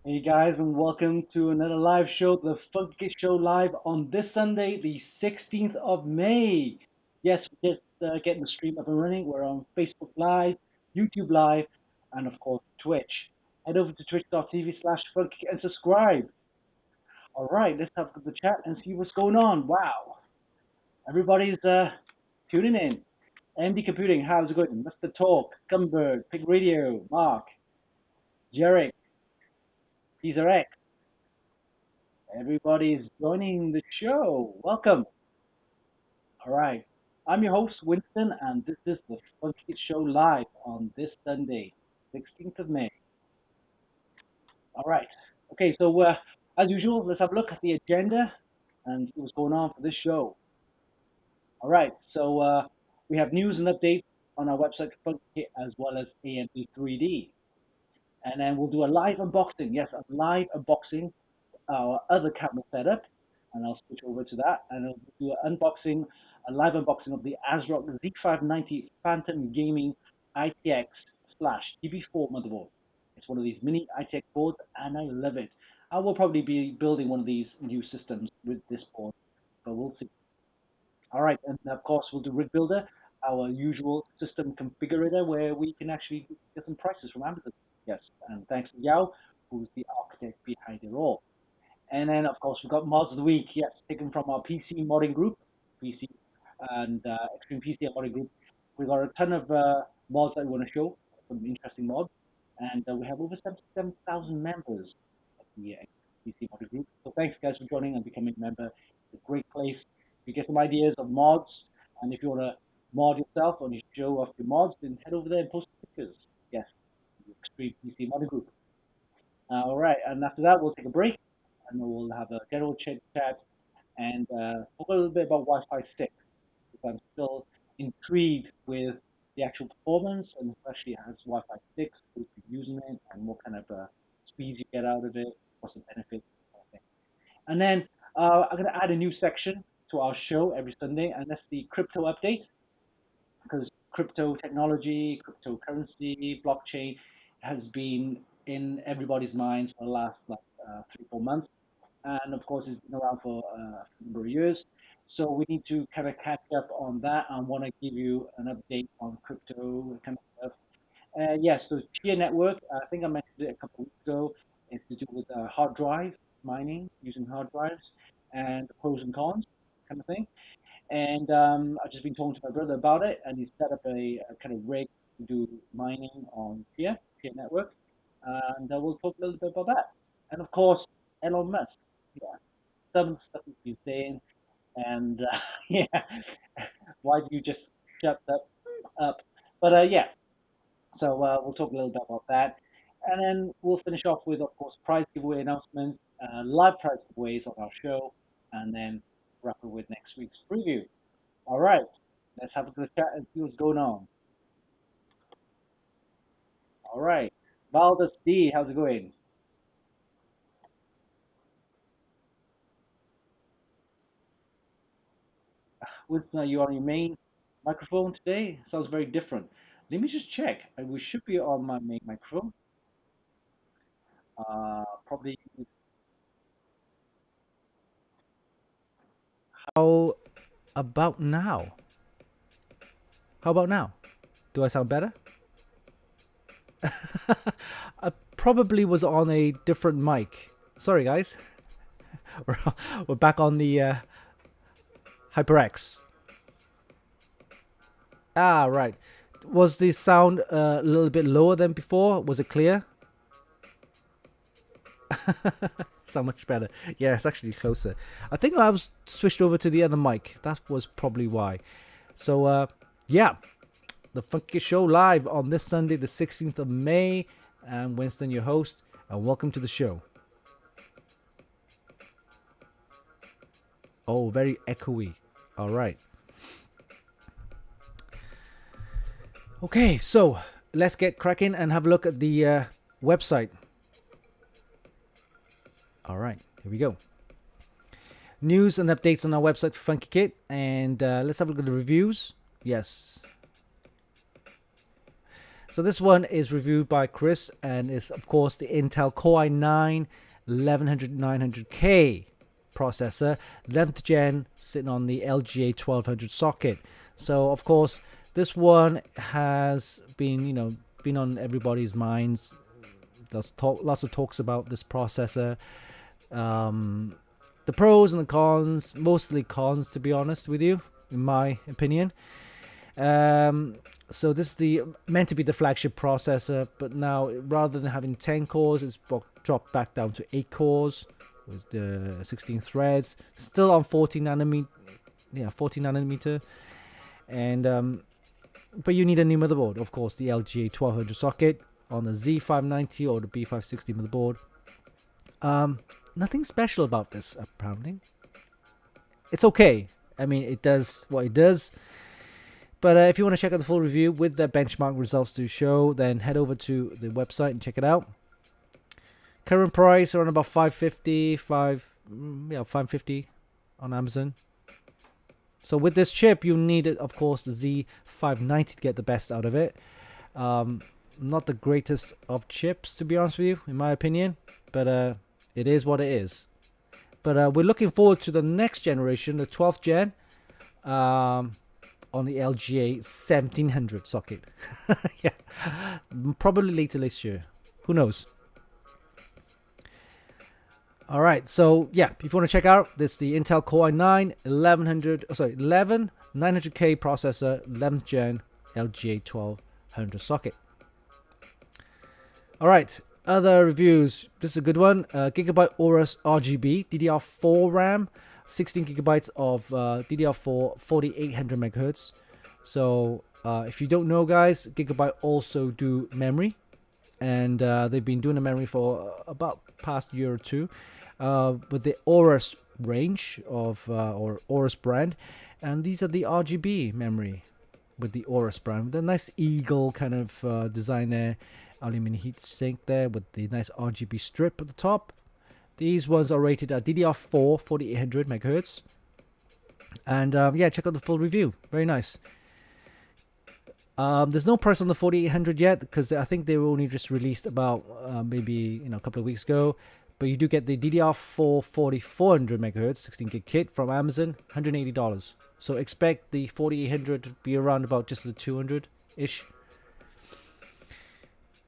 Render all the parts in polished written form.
Hey guys, and welcome to another live show, the Funkykit Show live on this Sunday, the 16th of May. Yes, we're just getting the stream up and running. We're on Facebook Live, YouTube Live, and of course Twitch. Head over to twitch.tv/Funkykit and subscribe. All right, let's have the chat and see what's going on. Wow, everybody's tuning in. MD Computing, how's it going? Mr. Talk, Gumbird, Pig Radio, Mark, Jarek, Caesar X. Everybody's joining the show. Welcome. All right. I'm your host, Winston, and this is the Funky Show live on this Sunday, 16th of May. All right. Okay, so as usual, let's have a look at the agenda and see what's going on for this show. All right. So we have news and updates on our website, Funkykit, as well as AMD 3D. And then we'll do a live unboxing. Yes, a live unboxing our other camera setup, and I'll switch over to that, and I'll do an unboxing, a live unboxing of the ASRock Z590 Phantom Gaming-ITX / TB4 motherboard. It's one of these mini ITX boards, and I love it. I will probably be building one of these new systems with this board, but we'll see. All right, and of course we'll do Rig Builder, our usual system configurator, where we can actually get some prices from Amazon. Yes, and thanks to Yao, who's the architect behind it all. And then, of course, we've got mods of the week. Yes, taken from our PC modding group, PC and Extreme PC modding group. We've got a ton of mods that we want to show, some interesting mods. And we have over 77,000 members of the PC modding group. So thanks, guys, for joining and becoming a member. It's a great place. You get some ideas of mods. And if you want to mod yourself or you show off your mods, then head over there and post pictures. Yes, the Extreme PC modding group. All right, and after that, we'll take a break and we'll have a general chit chat and talk a little bit about Wi-Fi 6 because I'm still intrigued with the actual performance and especially as Wi-Fi 6, who's been using it and what kind of speeds you get out of it, what's the benefits, kind of thing. And then I'm going to add a new section to our show every Sunday, and that's the crypto update because crypto technology, cryptocurrency, blockchain has been in everybody's minds for the last like 3 4 months, and of course it's been around for a number of years. So we need to kind of catch up on that. I want to give you an update on crypto kind of stuff. Yes, so Chia network, I think I mentioned it a couple of weeks ago. It's to do with hard drive mining using hard drives and the pros and cons kind of thing. And I've just been talking to my brother about it, and he set up a kind of rig to do mining on Chia network. And we'll talk a little bit about that. And of course, Elon Musk. Yeah, some of the stuff he's been saying, and yeah, why do you just shut that up? But yeah, so we'll talk a little bit about that. And then we'll finish off with, of course, prize giveaway announcements, live prize giveaways on our show, and then wrap up with next week's preview. All right, let's have a good chat and see what's going on. All right, Valdez D, how's it going? Winston, are you on your main microphone today? Sounds very different. Let me just check. We should be on my main microphone. Probably. How about now? How about now? Do I sound better? I probably was on a different mic. Sorry, guys. We're back on the HyperX. Ah, right. Was the sound a little bit lower than before? Was it clear? So much better. Yeah, it's actually closer. I think I was switched over to the other mic. That was probably why. So, yeah. The Funky Show live on this Sunday, the 16th of May. I'm Winston, your host, and welcome to the show. Oh, very echoey. All right. Okay, so let's get cracking and have a look at the website. All right, here we go. News and updates on our website, Funkykit, and let's have a look at the reviews. Yes. So this one is reviewed by Chris and is of course the Intel Core i9 1100 900K processor, 11th gen, sitting on the LGA 1200 socket. So of course this one has been, been on everybody's minds. There's lots of talks about this processor. The pros and the cons, mostly cons to be honest with you, in my opinion. So this is meant to be the flagship processor, but now rather than having 10 cores, it's dropped back down to 8 cores with the 16 threads. Still on 14 nanometer, 14 nanometer, and but you need a new motherboard, of course, the LGA 1200 socket on the Z590 or the B560 motherboard. Nothing special about this, apparently. It's okay. I mean, it does what it does. But if you want to check out the full review with the benchmark results to show, then head over to the website and check it out. Current price around about $550 on Amazon. So with this chip, you need, of course, the Z590 to get the best out of it. Not the greatest of chips, to be honest with you, in my opinion, but it is what it is. But we're looking forward to the next generation, the 12th gen, on the LGA 1700 socket. Yeah, probably later this year. Who knows? All right, so yeah, if you want to check out this, the Intel Core i9 11 900K processor, 11th gen, LGA 1200 socket. All right, other reviews. This is a good one. Gigabyte Aorus RGB DDR4 RAM, 16 gigabytes of DDR4 4800 megahertz. So if you don't know, guys, Gigabyte also do memory, and they've been doing the memory for about past year or two with the Aorus range of or Aorus brand, and these are the RGB memory with the Aorus brand, with a nice eagle kind of design there, aluminum heat sink there with the nice RGB strip at the top. These ones are rated at DDR4 4800 megahertz, and yeah, check out the full review. Very nice. There's no price on the 4800 yet because I think they were only just released about maybe a couple of weeks ago. But you do get the DDR4 4400 megahertz 16 gig kit from Amazon, $180. So expect the 4800 to be around about just the 200 ish.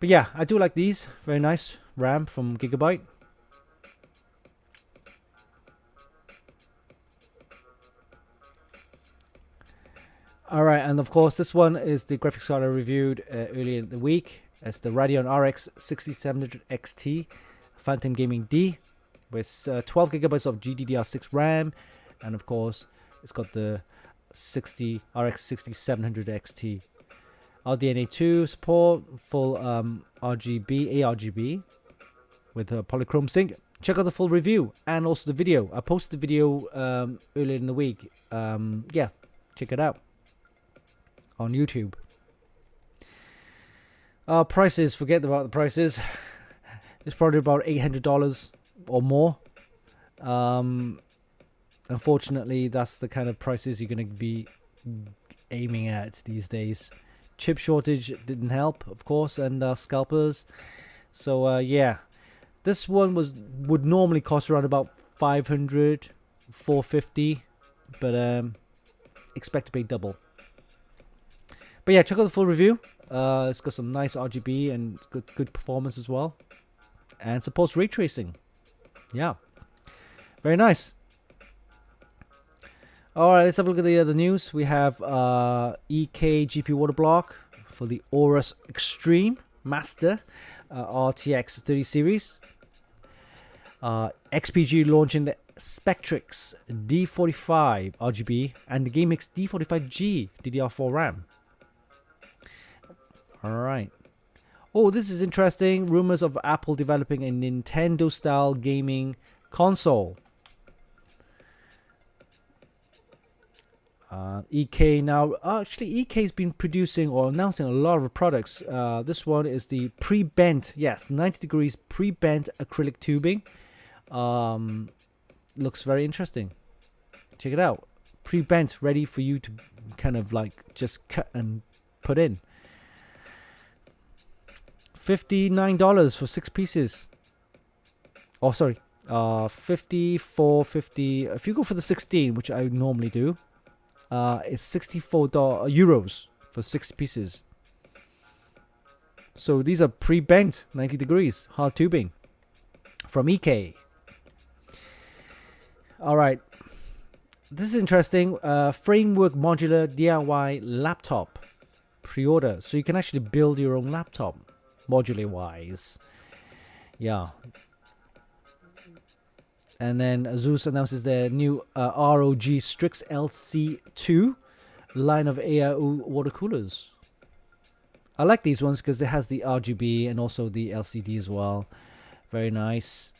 But yeah, I do like these. Very nice RAM from Gigabyte. All right, and of course, this one is the graphics card I reviewed earlier in the week. It's the Radeon RX 6700 XT Phantom Gaming D with 12 gigabytes of GDDR6 RAM, and of course, it's got the RX 6700 XT. RDNA 2 support, full ARGB with a polychrome sync. Check out the full review and also the video. I posted the video earlier in the week. Yeah, check it out on YouTube. Prices, forget about the prices. It's probably about $800 or more. Unfortunately, that's the kind of prices you're going to be aiming at these days. Chip shortage didn't help, of course, and scalpers. So yeah, this one would normally cost around about $500, $450, but expect to pay double. But yeah, check out the full review. It's got some nice RGB and it's good performance as well, and supports ray tracing. Yeah, very nice. All right, let's have a look at the news. We have EK GPU water block for the Aorus Extreme Master RTX 30 series. XPG launching the Spectrix D45 RGB and the GameX D45G DDR4 RAM. All right. Oh, this is interesting. Rumors of Apple developing a Nintendo-style gaming console. EK now, actually EK's been producing or announcing a lot of products. This one is the pre-bent, yes, 90 degrees pre-bent acrylic tubing. Looks very interesting. Check it out. Pre-bent, ready for you to kind of like just cut and put in. $59 for 6 pieces. Oh, sorry. 54, 50. If you go for the 16, which I normally do, it's 64 euros for 6 pieces. So these are pre-bent 90 degrees hard tubing from EK. All right. This is interesting. Framework modular DIY laptop pre-order. So you can actually build your own laptop modular wise. Yeah. And then Asus announces their new ROG Strix LC2 line of AIO water coolers. I like these ones because it has the RGB and also the LCD as well. Very nice.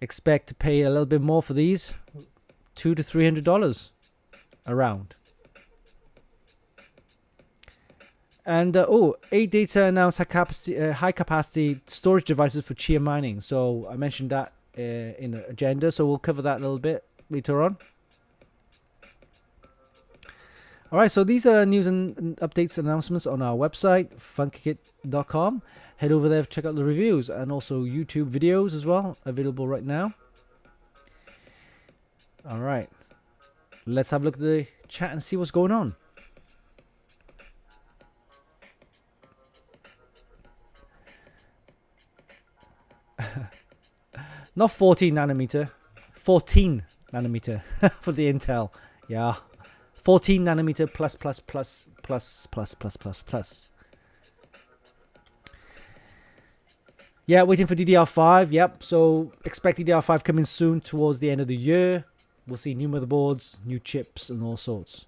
Expect to pay a little bit more for these. $200 to $300 around. And AData announced high capacity storage devices for Chia mining. So I mentioned that in the agenda. So we'll cover that a little bit later on. All right, so these are news and updates announcements on our website, funkykit.com. Head over there to check out the reviews and also YouTube videos as well, available right now. All right, let's have a look at the chat and see what's going on. Not 14 nanometer, 14 nanometer for the Intel. Yeah. 14 nanometer plus. Yeah, waiting for DDR5. Yep, so expect DDR5 coming soon towards the end of the year. We'll see new motherboards, new chips, and all sorts.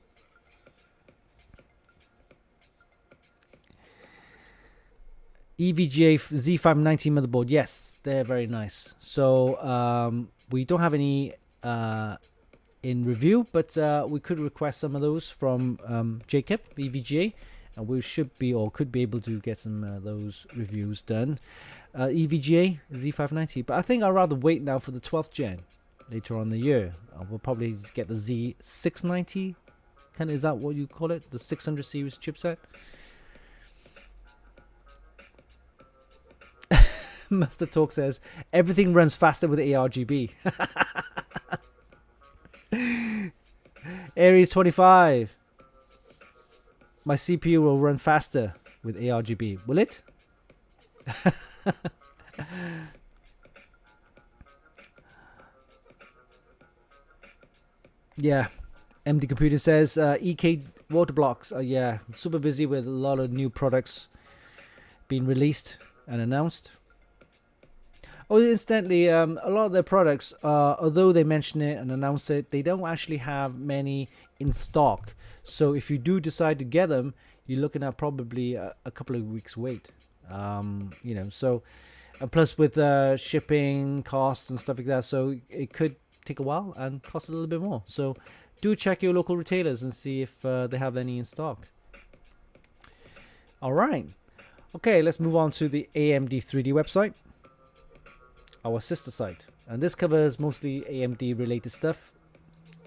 EVGA Z590 motherboard. Yes, they're very nice. So we don't have any in review, but we could request some of those from Jacob EVGA, and we should be or could be able to get some of those reviews done. EVGA Z590, but I think I'd rather wait now for the 12th gen later on in the year. We'll probably get the Z690. Is that what you call it? The 600 series chipset. Master Talk says everything runs faster with ARGB. Aries 25. My CPU will run faster with ARGB. Will it? Yeah. MD Computer says EK water blocks. Yeah, super busy with a lot of new products being released and announced. Oh, incidentally, a lot of their products, although they mention it and announce it, they don't actually have many in stock. So if you do decide to get them, you're looking at probably a couple of weeks wait. You know, so and plus with shipping costs and stuff like that, so it could take a while and cost a little bit more. So do check your local retailers and see if they have any in stock. All right. Okay, let's move on to the AMD 3D website, our sister site, and this covers mostly AMD related stuff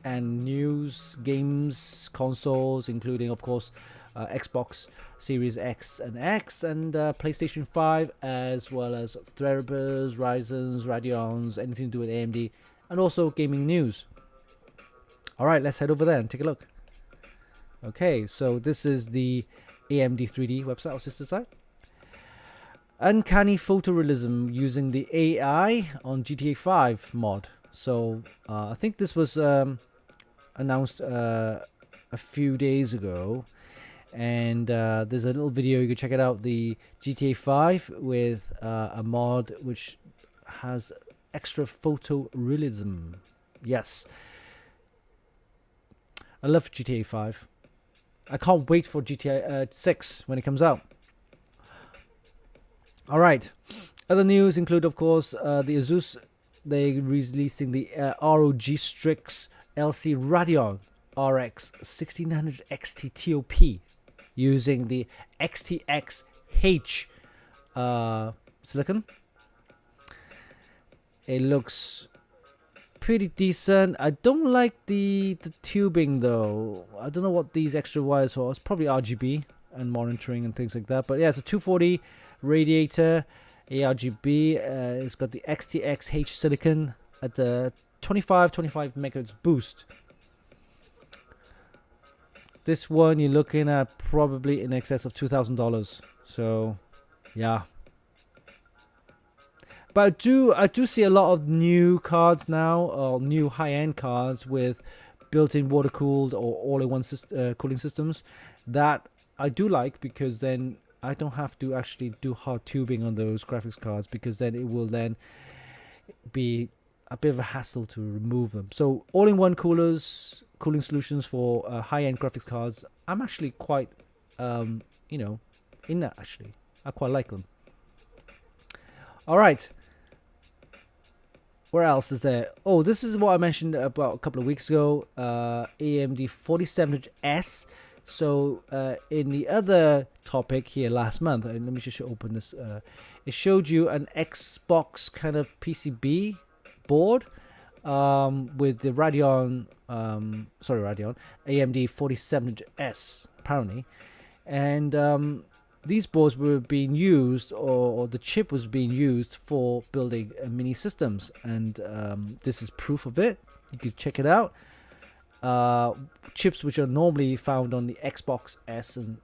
and news, games, consoles, including of course Xbox Series X and X and PlayStation 5, as well as Threadrippers, Ryzens, Radeons, anything to do with AMD, and also gaming news. All right, let's head over there and take a look. Okay, so this is the AMD 3D website, our sister site. Uncanny photorealism using the AI on GTA 5 mod. So I think this was announced a few days ago, and there's a little video, you can check it out, the GTA 5 with a mod which has extra photorealism. Yes, I love GTA 5. I can't wait for GTA 6 when it comes out. All right, other news include, of course, the Asus. They're releasing the ROG Strix LC Radeon RX 1600 XT TOP using the XTX H silicon. It looks pretty decent. I don't like the tubing though. I don't know what these extra wires are. It's probably RGB. and monitoring and things like that. But yeah, it's a 240 radiator, ARGB. It's got the XTX silicon at 25 megahertz boost. This one you're looking at probably in excess of $2,000. So yeah. But I do see a lot of new cards now, or new high-end cards with built-in water-cooled or all-in-one cooling systems that I do like, because then I don't have to actually do hard tubing on those graphics cards, because then it will then be a bit of a hassle to remove them. So all-in-one cooling solutions for high-end graphics cards, I'm actually quite, you know, in that actually. I quite like them. All right. Where else is there? Oh, this is what I mentioned about a couple of weeks ago. AMD 4700S. So in the other topic here last month, and let me just open this. It showed you an Xbox kind of PCB board with the Radeon, AMD 4700S apparently, and these boards were being used, or the chip was being used for building mini systems, and this is proof of it. You can check it out. Chips which are normally found on the Xbox S and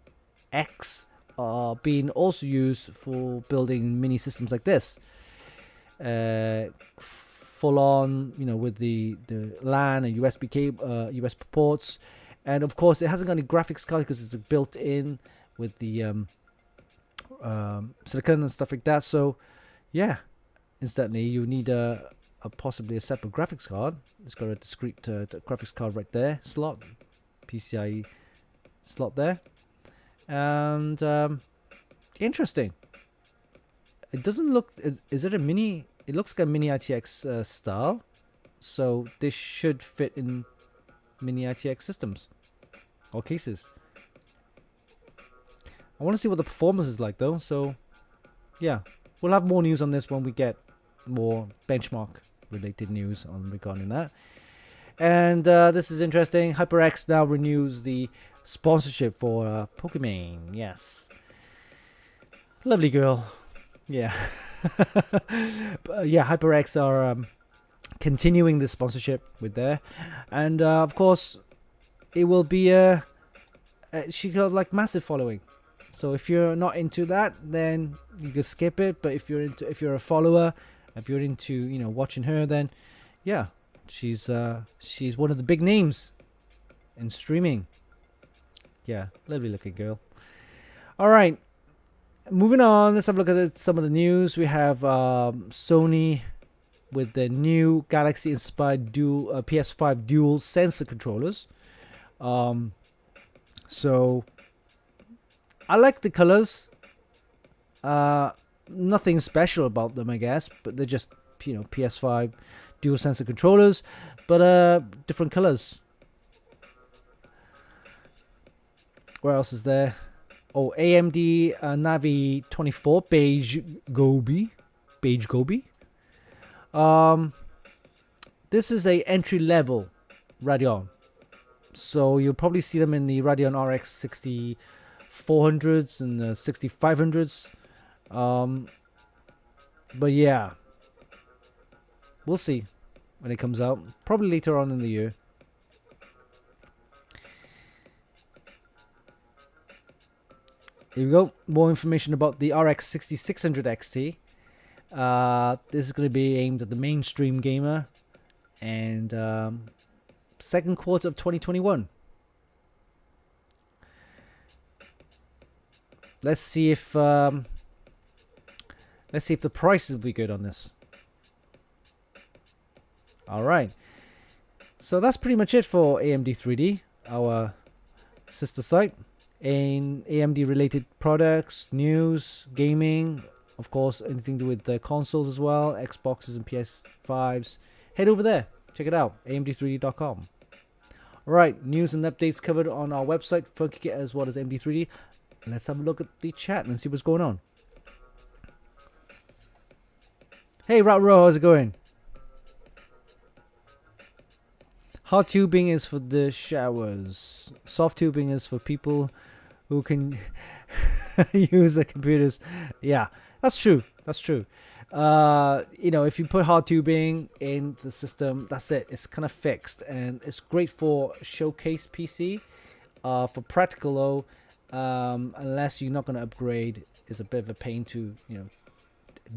X are being also used for building mini systems like this. Full on, you know, with the LAN and USB cable, USB ports, and of course it hasn't got any graphics card because it's built in with the silicon and stuff like that. So yeah, instantly you need possibly a separate graphics card. It's got a discrete graphics card right there, slot, PCIe slot there, and interesting. It doesn't look. Is it a mini? It looks like a Mini-ITX style, so this should fit in Mini-ITX systems or cases. I want to see what the performance is like though, so yeah, we'll have more news on this when we get more benchmark related news on regarding that. And this is interesting. HyperX now renews the sponsorship for Pokemon. Yes, lovely girl. Yeah. But, yeah, HyperX are continuing this sponsorship with there, and of course it will be she got like massive following. So if you're not into that, then you can skip it. But if you're a follower, if you're into, you know, watching her, then yeah, she's one of the big names in streaming. Yeah, lovely looking girl. All right, moving on. Let's have a look at some of the news. We have Sony with the new Galaxy-inspired dual PS5 dual sensor controllers. So I like the colors. Nothing special about them, I guess, but they're just, you know, PS5 dual sensor controllers, but different colors. Where else is there? Oh, AMD Navi 24 beige gobi. This is a entry level Radeon, so you'll probably see them in the Radeon RX 6400s and the 6500s. But yeah, we'll see when it comes out, probably later on in the year. Here we go. More information about the RX 6600 XT. This is going to be aimed at the mainstream gamer, and second quarter of 2021. Let's see if the price will be good on this. All right. So that's pretty much it for AMD 3D, our sister site. In AMD related products, news, gaming, of course, anything to do with the consoles as well, Xboxes and PS5s. Head over there, check it out, amd3d.com. Alright, news and updates covered on our website, Funkykit, as well as AMD3D. Let's have a look at the chat and see what's going on. Hey, Rat-Ro, how's it going? Hard tubing is for the showers. Soft tubing is for people who can use the computers. Yeah, that's true. That's true. You know, if you put hard tubing in the system, that's it. It's kind of fixed, and it's great for showcase PC. For practical though, unless you're not going to upgrade, is a bit of a pain to, you know,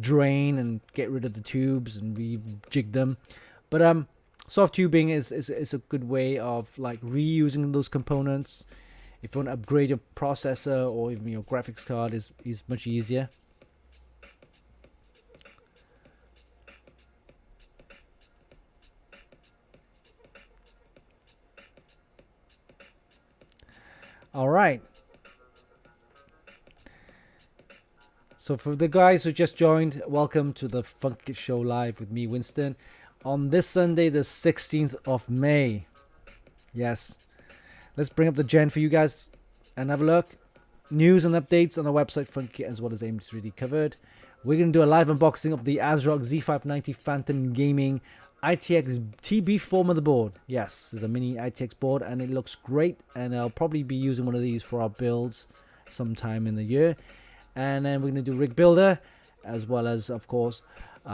drain and get rid of the tubes and rejig them. But soft tubing is a good way of like reusing those components. If you want to upgrade your processor or even your graphics card, is much easier. All right. So for the guys who just joined, welcome to the Funkykit Show Live with me, Winston, on this Sunday, the 16th of May. Yes. Let's bring up the gen for you guys and have a look. News and updates on our website, Funkykit, as well as AIM3D covered. We're going to do a live unboxing of the ASRock Z590 Phantom Gaming ITX TB4 motherboard. Yes, there's a mini ITX board and it looks great, and I'll probably be using one of these for our builds sometime in the year. And then we're going to do Rig Builder, as well as, of course,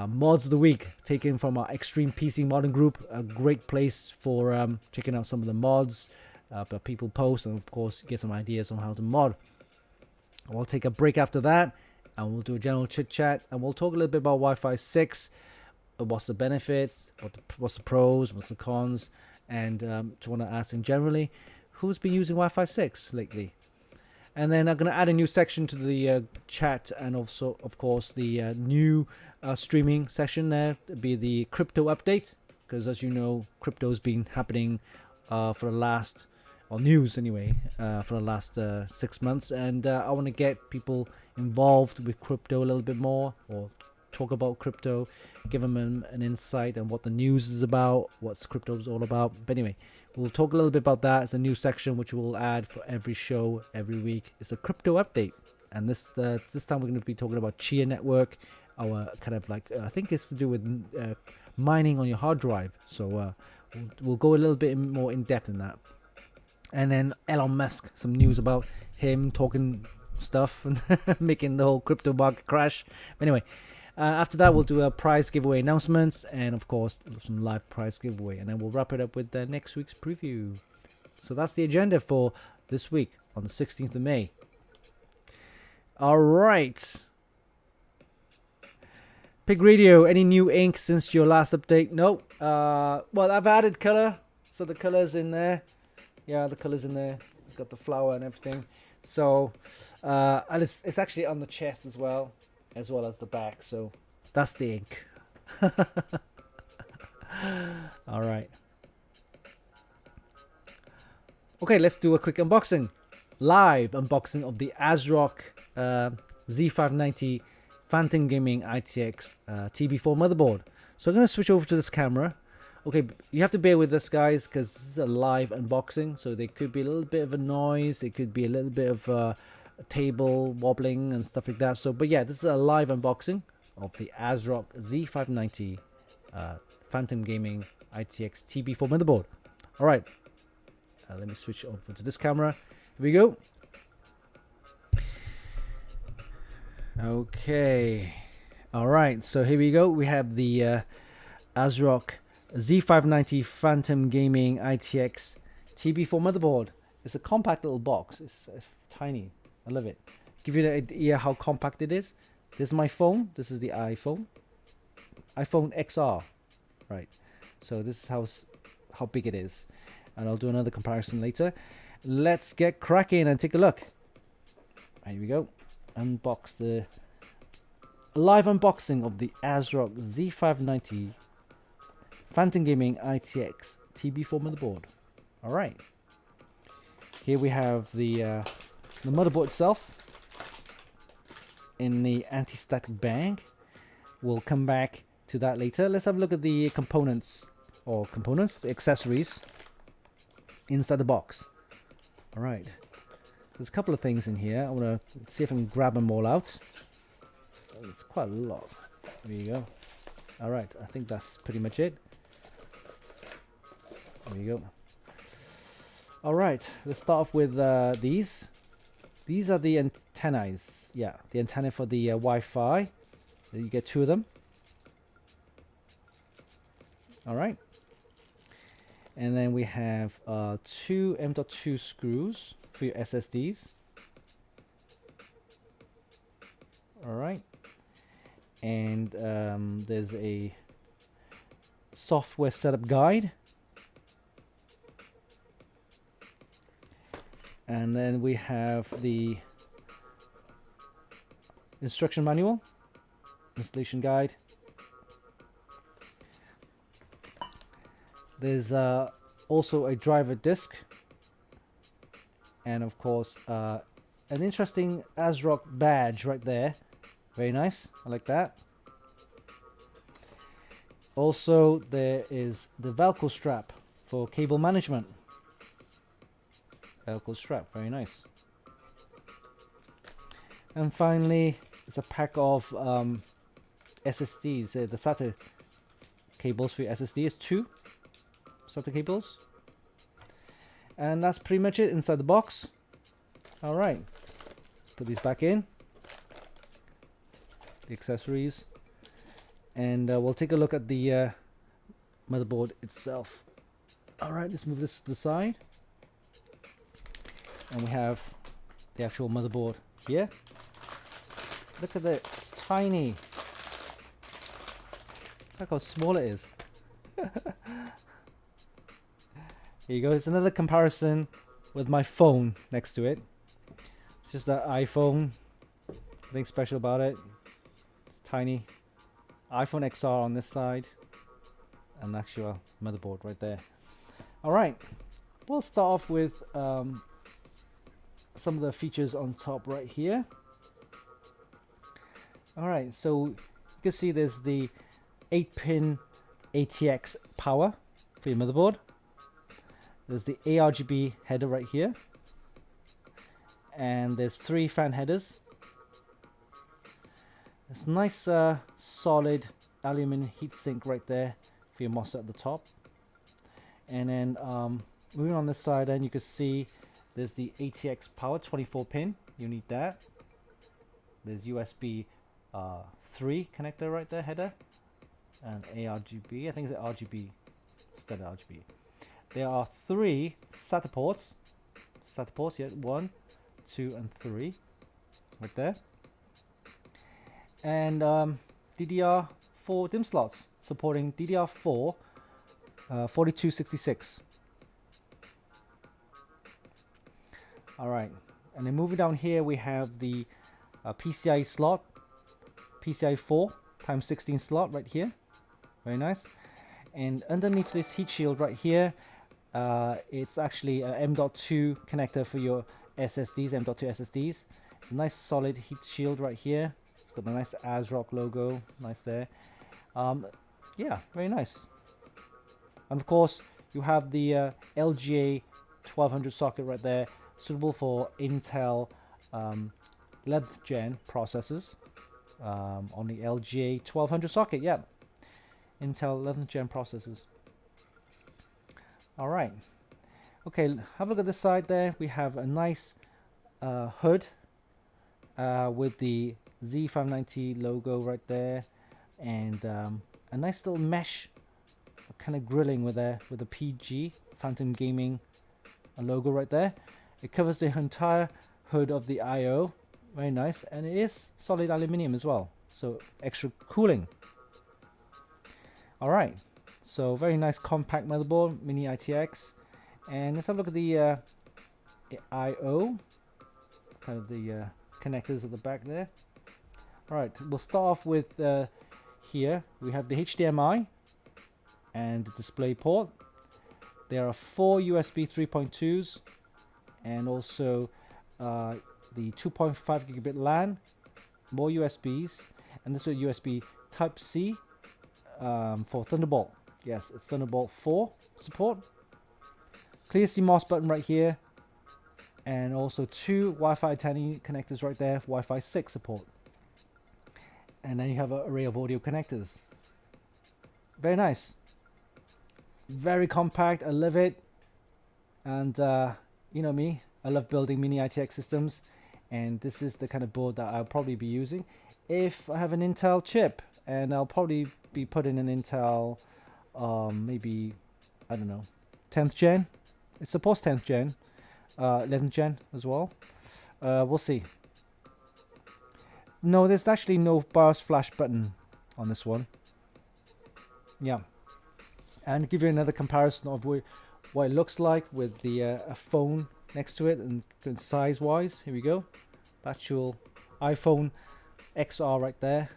Mods of the Week, taken from our Extreme PC Modding group. A great place for checking out some of the mods that people post, and, of course, get some ideas on how to mod. We'll take a break after that, and we'll do a general chit-chat, and we'll talk a little bit about Wi-Fi 6, what's the benefits, what's the pros, what's the cons, and to want to ask in generally, who's been using Wi-Fi 6 lately? And then I'm going to add a new section to the chat, and also, of course, the new streaming session there. It'll be the crypto update, because as you know, crypto's been happening for the last, or news anyway, for the last 6 months. And I want to get people involved with crypto a little bit more, or talk about crypto, give them an insight on what the news is about, what crypto is all about. But anyway, we'll talk a little bit about that. It's a new section which we'll add for every show every week. It's a crypto update, and this time we're going to be talking about Chia network, our kind of like I think it's to do with mining on your hard drive. So we'll go a little bit more in depth in that. And then Elon Musk, some news about him talking stuff and making the whole crypto market crash. But anyway. After that, we'll do a prize giveaway announcements, and of course, some live prize giveaway. And then we'll wrap it up with next week's preview. So that's the agenda for this week on the 16th of May. All right. Pig Radio, any new ink since your last update? Nope. Well, I've added color. So the color's in there. Yeah, the color's in there. It's got the flower and everything. So and it's actually on the chest as well as the back. So that's the ink. All right. Okay, let's do a quick unboxing. Live unboxing of the ASRock Z590 Phantom Gaming ITX TB4 motherboard. So I'm going to switch over to this camera. Okay, you have to bear with this, guys, because this is a live unboxing. So there could be a little bit of a noise. There could be a little bit of table wobbling and stuff like that. So, but yeah, this is a live unboxing of the ASRock Z590 Phantom Gaming ITX TB4 motherboard. All right, let me switch over to this camera. Here we go. Okay, all right, so here we go. We have the ASRock Z590 Phantom Gaming ITX TB4 motherboard. It's a compact little box. It's tiny. I love it. Give you an idea how compact it is. This is my phone. This is the iPhone XR, right? So this is how big it is, and I'll do another comparison later. Let's get cracking and take a look. Here we go. Unbox the live unboxing of the ASRock Z590 Phantom Gaming ITX TB4 motherboard. All right. Here we have the motherboard itself in the anti-static bag. We'll come back to that later. Let's have a look at the components, accessories inside the box. All right. There's a couple of things in here. I want to see if I can grab them all out. It's quite a lot. There you go. All right. I think that's pretty much it. There you go. All right. Let's start off with these. These are the antennae. Yeah, the antenna for the Wi-Fi. You get 2 of them. All right. And then we have 2 M.2 screws for your SSDs. All right. And there's a software setup guide. And then we have the instruction manual, installation guide. There's also a driver disk, and of course an interesting ASRock badge right there. Very nice, I like that. Also, there is the Velcro strap for cable management. Velcro strap, very nice. And finally, it's a pack of SSDs, the SATA cables for your SSD. It's 2 SATA cables. And that's pretty much it inside the box. Alright, let's put these back in. The accessories. And we'll take a look at the motherboard itself. Alright, let's move this to the side. And we have the actual motherboard here. Look at it, it's tiny. Look how small it is. Here you go, it's another comparison with my phone next to it. It's just that iPhone, nothing special about it. It's tiny. iPhone XR on this side, and actual motherboard right there. Alright, we'll start off with some of the features on top right here. Alright, so you can see there's the 8-pin ATX power for your motherboard. There's the ARGB header right here. And there's 3 fan headers. It's nice solid aluminum heatsink right there for your MOSFET at the top. And then moving on this side, then you can see there's the ATX power 24-pin. You need that. There's USB 3 connector right there, header, and ARGB. I think it's RGB instead of RGB. There are 3 SATA ports. SATA ports, yeah, 1, 2, and 3, right there. And DDR4 DIMM slots supporting DDR4 4266. Alright, and then moving down here we have the PCI slot, PCI 4 times 16 slot right here. Very nice. And underneath this heat shield right here, it's actually a M.2 connector for your SSDs, M.2 SSDs. It's a nice solid heat shield right here. It's got the nice ASRock logo, nice there. Yeah, very nice. And of course, you have the LGA 1200 socket right there, suitable for Intel 11th gen processors on the LGA 1200 socket. Yeah, Intel 11th gen processors. All right. Okay, have a look at this side there. We have a nice hood with the Z590 logo right there, and a nice little mesh kind of grilling with the PG Phantom Gaming logo right there. It covers the entire hood of the I/O. Very nice, and it is solid aluminium as well, so extra cooling. All right, so very nice compact motherboard, mini ITX. And let's have a look at the I/O, kind of the connectors at the back there. All right, we'll start off with here. We have the HDMI and the display port. There are 4 USB 3.2s and also the 2.5 gigabit LAN, more USBs, and this is USB Type C for Thunderbolt. Yes, it's Thunderbolt 4 support. Clear CMOS button right here, and also 2 Wi-Fi 10E connectors right there, Wi-Fi 6 support. And then you have an array of audio connectors. Very nice. Very compact, I love it. And you know me, I love building mini ITX systems. and this is the kind of board that I'll probably be using if I have an Intel chip, and I'll probably be putting an Intel, maybe, I don't know, 10th gen. It supports 10th gen, 11th gen as well. We'll see. No, there's actually no BIOS flash button on this one. Yeah, and give you another comparison of what it looks like with the a phone next to it, and size wise, here we go. Actual iPhone XR right there,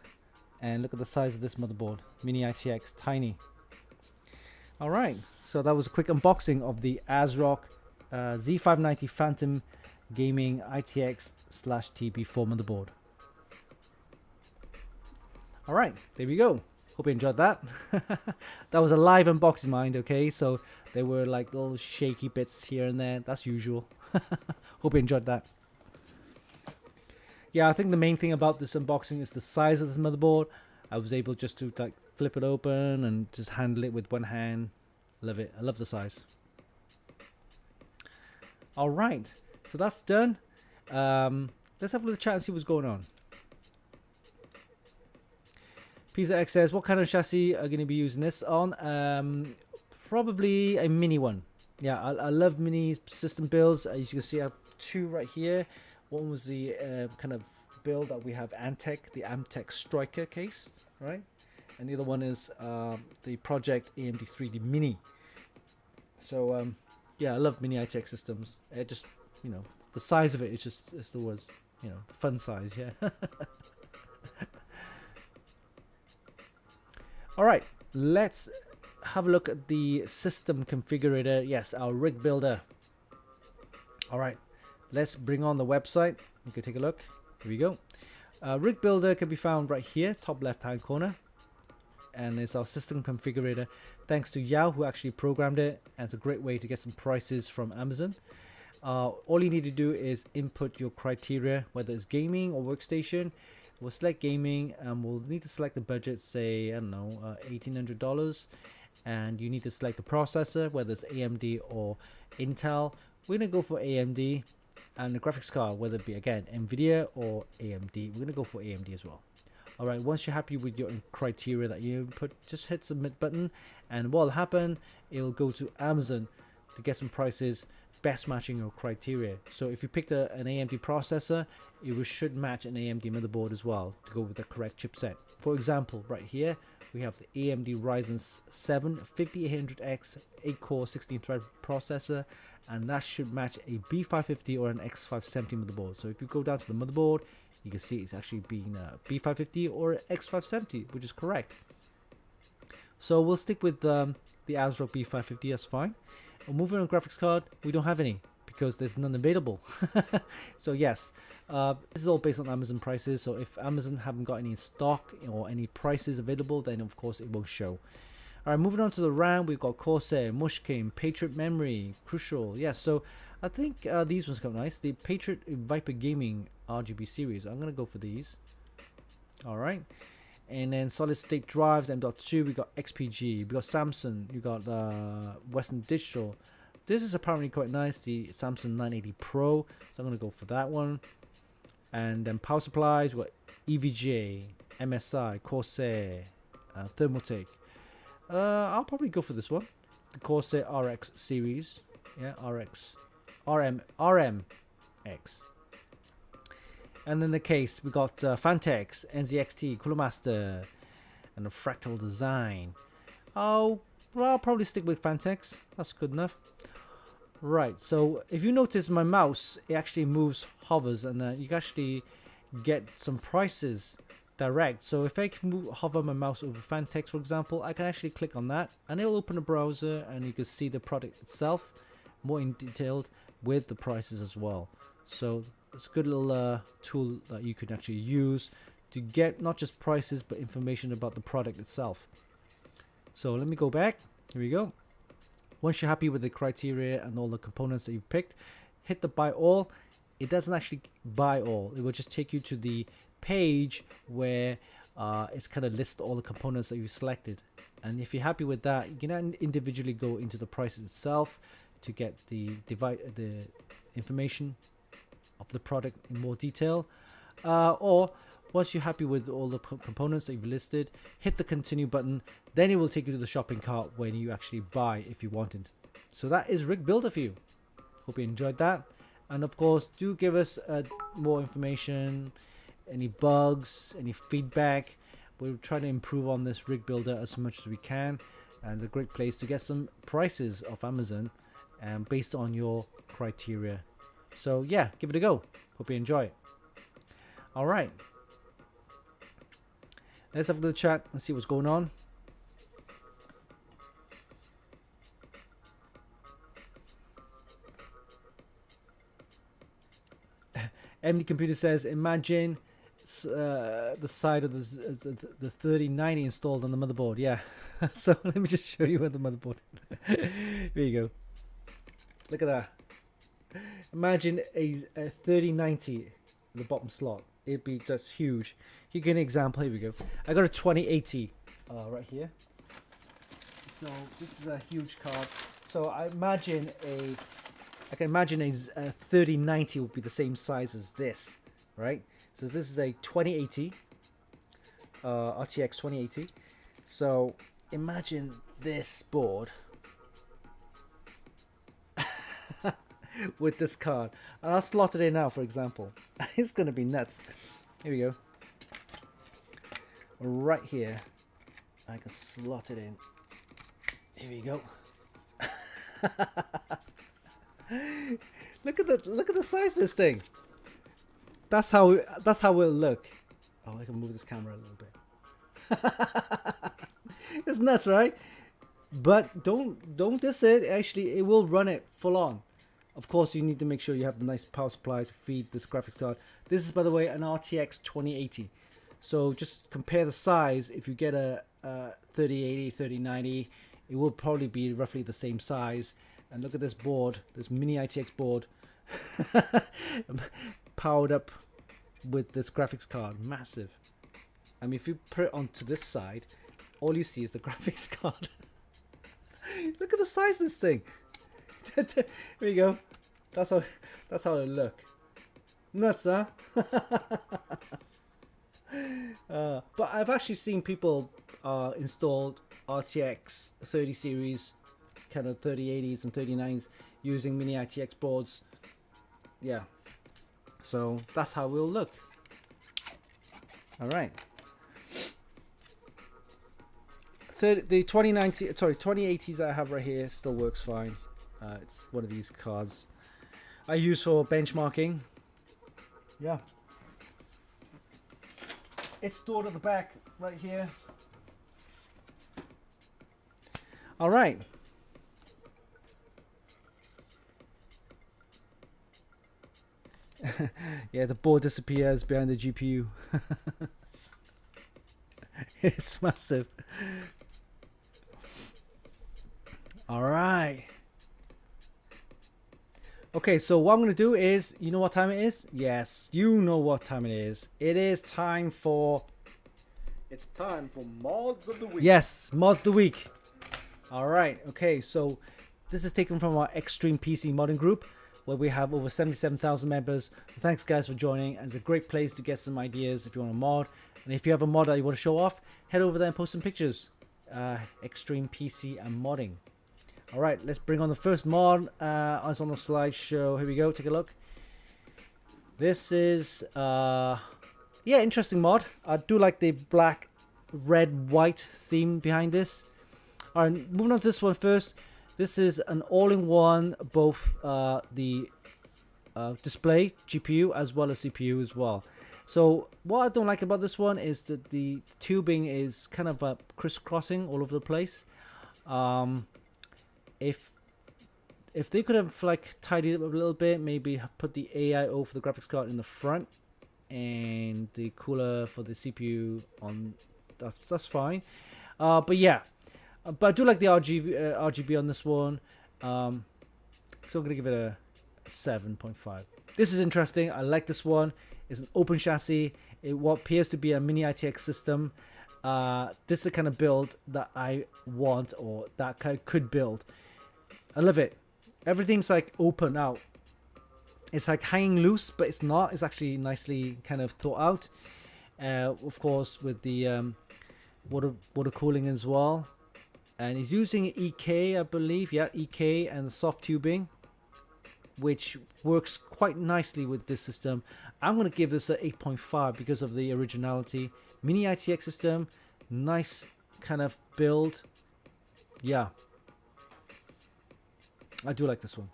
and look at the size of this motherboard, Mini-ITX, tiny. Alright, so that was a quick unboxing of the ASRock Z590 Phantom Gaming-ITX / TB4 motherboard. Alright, there we go. Hope you enjoyed that. That was a live unboxing, mind, okay? So there were like little shaky bits here and there. That's usual. Hope you enjoyed that. Yeah, I think the main thing about this unboxing is the size of this motherboard. I was able just to like flip it open and just handle it with one hand. Love it. I love the size. Alright, so that's done. Let's have a little chat and see what's going on. Pizza X says, what kind of chassis are going to be using this on? Probably a mini one. Yeah, I love mini system builds. As you can see, I have two right here. One was the kind of build that we have the Amtech Striker case, right? And the other one is the Project AMD 3D Mini. So yeah, I love Mini-ITX systems. It just, you know, the size of it is just, it's always, you know, the fun size, yeah. All right, let's have a look at the system configurator. Yes, our rig builder. All right, let's bring on the website. You can take a look. Here we go. Rig builder can be found right here, top left hand corner, and it's our system configurator. Thanks to Yao, who actually programmed it, and it's a great way to get some prices from Amazon. All you need to do is input your criteria, whether it's gaming or workstation. We'll select gaming, and we'll need to select the budget, say, I don't know, $1,800. And you need to select the processor, whether it's AMD or Intel. We're going to go for AMD. And the graphics card, whether it be, again, NVIDIA or AMD. We're going to go for AMD as well. Alright, once you're happy with your criteria that you put, just hit submit button. And what will happen, it'll go to Amazon to get some prices best matching your criteria. So if you picked an AMD processor, it should match an AMD motherboard as well to go with the correct chipset. For example, right here we have the AMD Ryzen 7 5800X 8-core 16-thread processor, and that should match a B550 or an X570 motherboard. So if you go down to the motherboard, you can see it's actually being B550 or X570, which is correct. So we'll stick with the ASRock B550, that's fine. Moving on graphics card, we don't have any because there's none available. So yes, this is all based on Amazon prices. So if Amazon haven't got any stock or any prices available, then of course it won't show. All right, moving on to the RAM, we've got Corsair, Mushkin, Patriot Memory, Crucial. Yes, so I think these ones come nice. The Patriot Viper Gaming RGB series. I'm gonna go for these. All right. And then solid state drives, M.2, we got XPG, we got Samsung, we got Western Digital. This is apparently quite nice, the Samsung 980 Pro, so I'm going to go for that one. And then power supplies, we got EVGA, MSI, Corsair, Thermaltake. I'll probably go for this one, the Corsair RX series, yeah, RMX. And then the case, we got Fantex, NZXT, Cooler Master, and a Fractal Design. Oh, well, I'll probably stick with Fantex. That's good enough. Right, so if you notice my mouse, it actually hovers, and you can actually get some prices direct. So if I can hover my mouse over Fantex, for example, I can actually click on that, and it'll open a browser, and you can see the product itself more in detail with the prices as well. So it's a good little tool that you can actually use to get not just prices but information about the product itself. So let me go back. Here we go. Once you're happy with the criteria and all the components that you've picked, hit the buy all. It doesn't actually buy all. It will just take you to the page where it's kind of lists all the components that you've selected. And if you're happy with that, you can individually go into the price itself to get the information of the product in more detail. Or once you're happy with all the components that you've listed, hit the continue button. Then it will take you to the shopping cart when you actually buy if you wanted. So that is Rig Builder for you. Hope you enjoyed that. And of course, do give us more information, any bugs, any feedback. We'll try to improve on this Rig Builder as much as we can. And it's a great place to get some prices off Amazon based on your criteria. So yeah, give it a go. Hope you enjoy it. All right. Let's have a little chat and see what's going on. MD Computer says, imagine the side of the 3090 installed on the motherboard. Yeah. So let me just show you what the motherboard. Here you go. Look at that. Imagine a 3090 in the bottom slot. It'd be just huge. Here, give an example. Here we go. I got a 2080 right here. So this is a huge card. So I can imagine a 3090 would be the same size as this, right? So this is a 2080 RTX 2080. So imagine this board with this card, and I'll slot it in now, for example. It's gonna be nuts. Here we go. Right here, I can slot it in. Here we go. Look at the size of this thing. That's how it'll look. Oh, I can move this camera a little bit. It's nuts, right? But don't diss it. Actually, it will run it full on. Of course, you need to make sure you have the nice power supply to feed this graphics card. This is, by the way, an RTX 2080. So just compare the size. If you get a 3080, 3090, it will probably be roughly the same size. And look at this board, this mini ITX board, powered up with this graphics card. Massive. I mean, if you put it onto this side, all you see is the graphics card. Look at the size of this thing. There you go. That's how it look. Nuts, huh? But I've actually seen people installed RTX 30 series, kind of 3080s and 3090s using mini ITX boards. Yeah. So that's how we'll look. All right. The 2080s that I have right here still works fine. It's one of these cards I use for benchmarking. Yeah. It's stored at the back right here. All right. Yeah, the board disappears behind the GPU. It's massive. All right. Okay, so what I'm going to do is, you know what time it is? Yes, you know what time it is. It's time for Mods of the Week. Yes, Mods of the Week. All right, okay, so this is taken from our Extreme PC modding group, where we have over 77,000 members. So thanks, guys, for joining. And it's a great place to get some ideas if you want to mod. And if you have a mod that you want to show off, head over there and post some pictures. Extreme PC and modding. All right, let's bring on the first mod. It's on the slideshow. Here we go. Take a look. This is, yeah, interesting mod. I do like the black, red, white theme behind this. All right, moving on to this one first. This is an all-in-one, both the display, GPU, as well as CPU as well. So what I don't like about this one is that the tubing is kind of crisscrossing all over the place. If they could have like tidied it up a little bit, maybe put the AIO for the graphics card in the front and the cooler for the CPU on, that's fine. But yeah, but I do like the RGB on this one. So I'm gonna give it a 7.5. This is interesting. I like this one. It's an open chassis. What appears to be a mini ITX system. This is the kind of build that I want, or that I could build. I love it. Everything's like open out. it's like hanging loose, but it's not. It's actually nicely kind of thought out. Of course, with the water cooling as well. And he's using EK, I believe. Yeah, EK and the soft tubing, which works quite nicely with this system. I'm going to give this an 8.5 because of the originality. Mini ITX system, nice kind of build. Yeah, I do like this one.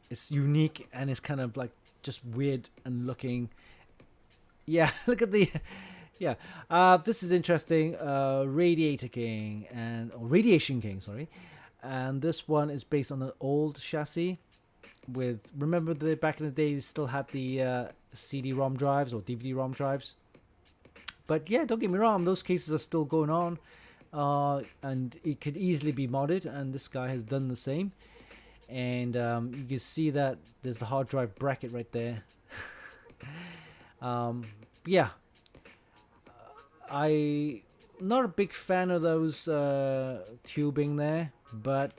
It's unique and it's kind of like just weird and looking. Yeah, look at the... Yeah, this is interesting. Radiator King or Radiation King, sorry. And this one is based on an old chassis. Remember back in the day, they still had the CD-ROM drives or DVD-ROM drives. But yeah, don't get me wrong, those cases are still going on, and it could easily be modded. And this guy has done the same. And you can see that there's the hard drive bracket right there. Yeah. I'm not a big fan of those tubing there, but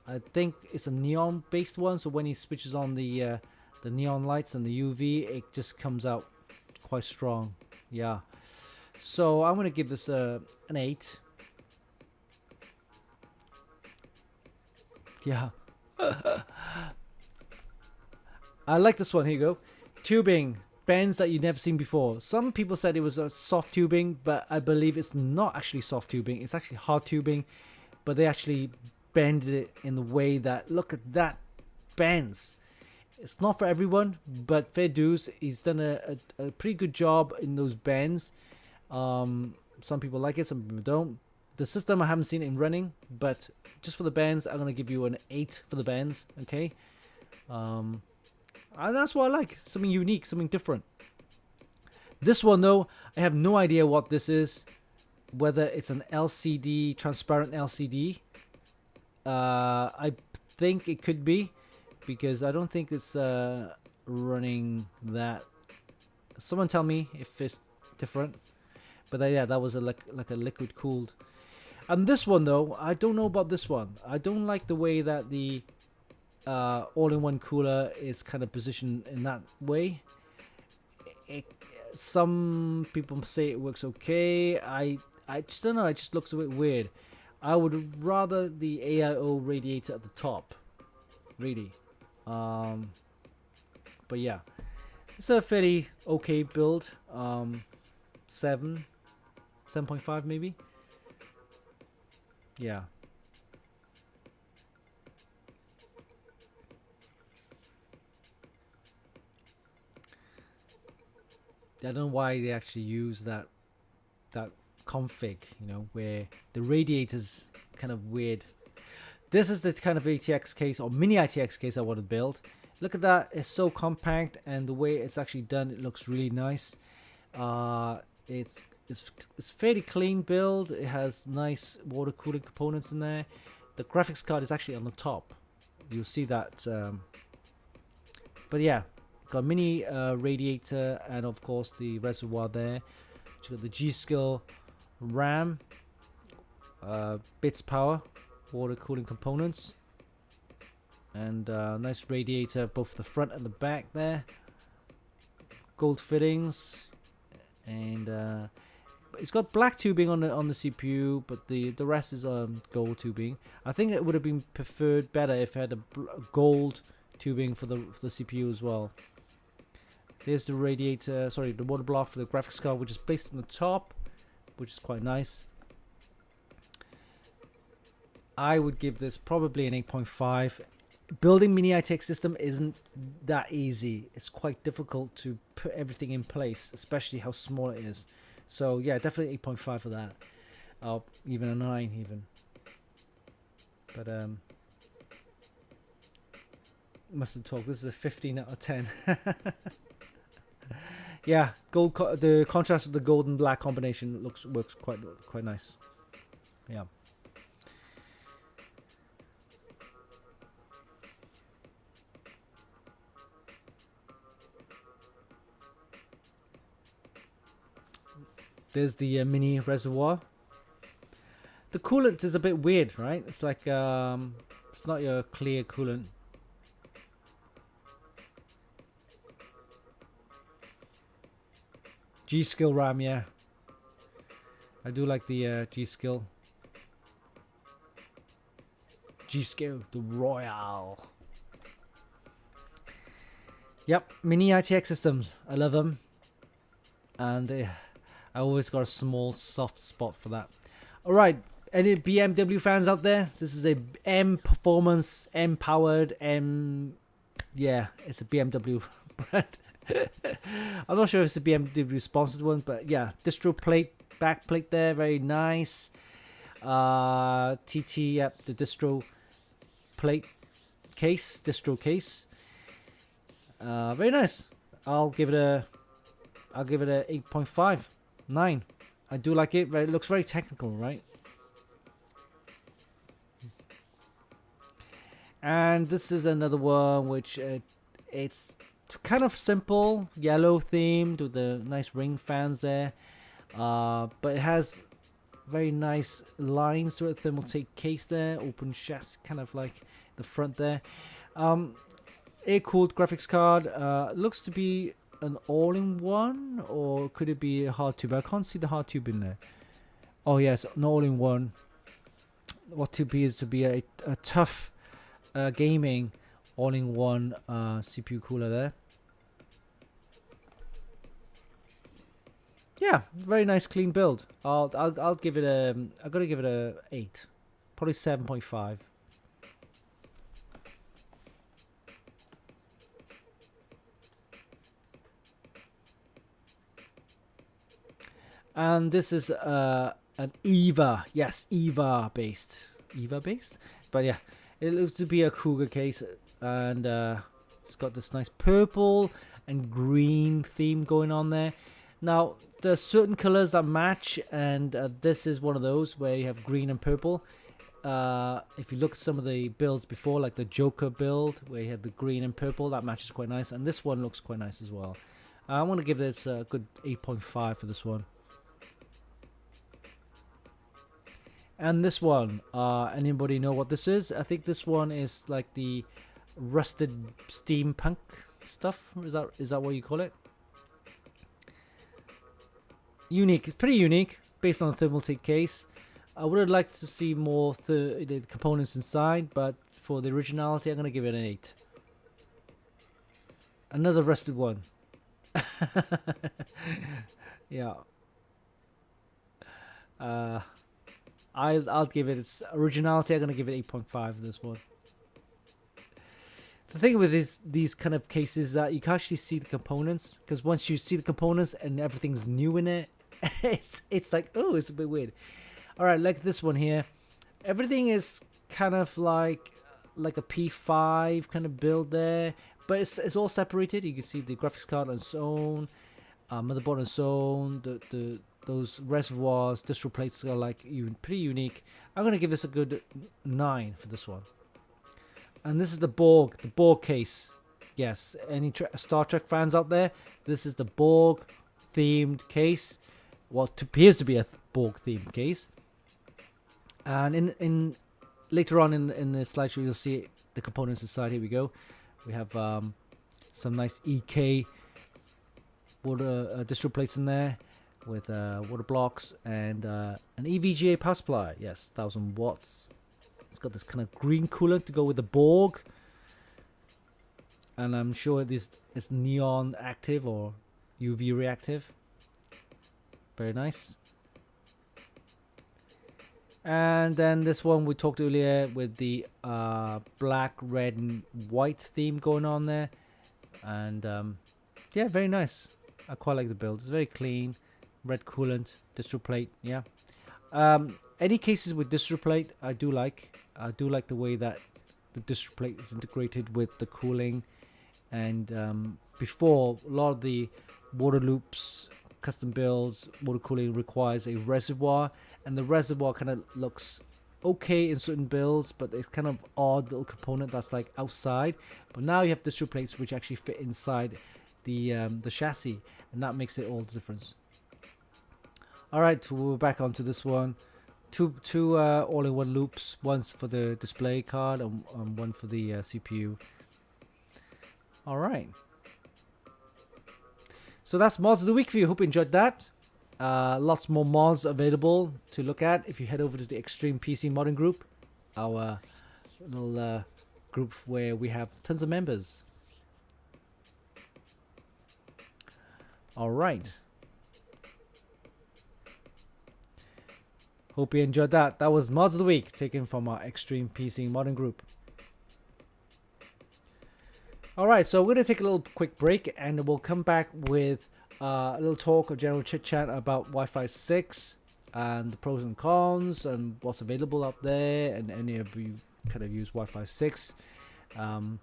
I think it's a neon based one, so when he switches on the neon lights and the UV, it just comes out quite strong. Yeah, so I'm gonna give this an 8. Yeah. I like this one. Here you go. Tubing. Bends that you've never seen before. Some people said it was a soft tubing, but I believe it's not actually soft tubing. It's actually hard tubing, but they actually bended it in the way that, look at that, bends. It's not for everyone, but fair dues. He's done a pretty good job in those bends. Some people like it, some people don't. The system, I haven't seen it in running, but just for the bends, I'm going to give you an 8 for the bends, okay? And that's what I like. Something unique, something different. This one, though, I have no idea what this is. Whether it's an LCD, transparent LCD. I think it could be, because I don't think it's running that. Someone tell me if it's different. But yeah, that was like a liquid cooled. And this one, though, I don't know about this one. I don't like the way that the all-in-one cooler is kind of positioned in that way. Some people say it works okay. I just don't know. It just looks a bit weird. I would rather the AIO radiator at the top, really. But yeah, it's a fairly okay build. 7.5 maybe. Yeah. I don't know why they actually use that config, you know, where the radiator's kind of weird. This is the kind of ATX case or mini ITX case I want to build. Look at that, it's so compact, and the way it's actually done, it looks really nice. It's fairly clean build. It has nice water cooling components in there. The graphics card is actually on the top. You'll see that. But yeah, got a mini radiator and of course the reservoir there. You got the G-Skill RAM, bits power, water cooling components, and nice radiator both the front and the back there. Gold fittings, and it's got black tubing on the CPU, but the rest is gold tubing. I think it would have been preferred better if it had a gold tubing for the CPU as well. There's the radiator, sorry, the water block for the graphics card, which is placed on the top, which is quite nice. I would give this probably an 8.5. Building mini ITX system isn't that easy. It's quite difficult to put everything in place, especially how small it is. So yeah, definitely 8.5 for that. Even a 9 even. But mustn't talk. This is a 15 out of 10. Yeah, the contrast of the gold and black combination works quite nice. Yeah. There's the mini reservoir. The coolant is a bit weird, right? It's like it's not your clear coolant. G-Skill RAM, yeah. I do like the G-Skill. G-Skill, the Royale. Yep, mini ITX systems. I love them. And I always got a small soft spot for that. Alright, any BMW fans out there? This is a M performance, M powered, M... Yeah, it's a BMW brand. I'm not sure if it's a BMW sponsored one, but yeah, distro plate, back plate there, very nice. TT, yep, the distro plate case, distro case. Very nice. I'll give it a 8.5, 9. I do like it. It looks very technical, right? And this is another one which it's kind of simple, yellow themed with the nice ring fans there. But it has very nice lines to it. Thermal tape case there, open chassis, kind of like the front there. Air-cooled graphics card. Looks to be an all-in-one, or could it be a hard tube? I can't see the hard tube in there. Oh yes, an all-in-one. What to be is to be a tough gaming all-in-one CPU cooler there. Yeah, very nice clean build. I'll give it a I gotta give it a 8, probably 7.5. And this is an EVA, yes, EVA based, but yeah, it looks to be a Cougar case, and it's got this nice purple and green theme going on there. Now there's certain colors that match, and this is one of those where you have green and purple. If you look at some of the builds before, like the Joker build where you had the green and purple, that matches quite nice, and this one looks quite nice as well. I want to give this a good 8.5 for this one. And this one, anybody know what this is? I think this one is like the rusted steampunk stuff. Is that what you call it? Unique. It's pretty unique, based on a thermal tape case. I would have liked to see more the components inside, but for the originality, I'm gonna give it an 8. Another rusted one. Yeah. I'll give it its originality. I'm gonna give it 8.5 for this one. The thing with these kind of cases is that you can actually see the components, because once you see the components and everything's new in it, it's like, oh, it's a bit weird. All right, like this one here, everything is kind of like a P5 kind of build there, but it's all separated. You can see the graphics card on its own, motherboard on its own, those reservoirs, distro plates are like pretty unique. I'm gonna give this a good 9 for this one. And this is the Borg case. Yes, any Star Trek fans out there, this is the Borg themed case. What appears to be a Borg themed case. And in later on in the slideshow, you'll see the components inside. Here we go. We have some nice EK water distro plates in there, with water blocks and an EVGA power supply. Yes, 1000 watts. It's got this kind of green coolant to go with the Borg, and I'm sure this is neon active or UV reactive. Very nice. And then this one we talked earlier with the black, red, and white theme going on there, and yeah, very nice. I quite like the build. It's very clean. Red coolant, distro plate, yeah. Any cases with distro plate, I do like the way that the distro plate is integrated with the cooling. And before, a lot of the water loops, custom builds, water cooling requires a reservoir, and the reservoir kind of looks okay in certain builds, but it's kind of odd little component that's like outside. But now you have distro plates which actually fit inside the chassis, and that makes it all the difference. All right, we're back onto this one. Two all-in-one loops, one for the display card and one for the CPU. All right. So that's mods of the week for you. Hope you enjoyed that. Lots more mods available to look at if you head over to the Extreme PC Modding group, our little group where we have tons of members. All right. Hope you enjoyed that. That was mods of the week taken from our Extreme PC Modding group. All right, so we're going to take a little quick break and we'll come back with a little talk, a general chit chat about Wi-Fi 6 and the pros and cons and what's available out there, and any of you kind of use Wi-Fi 6. And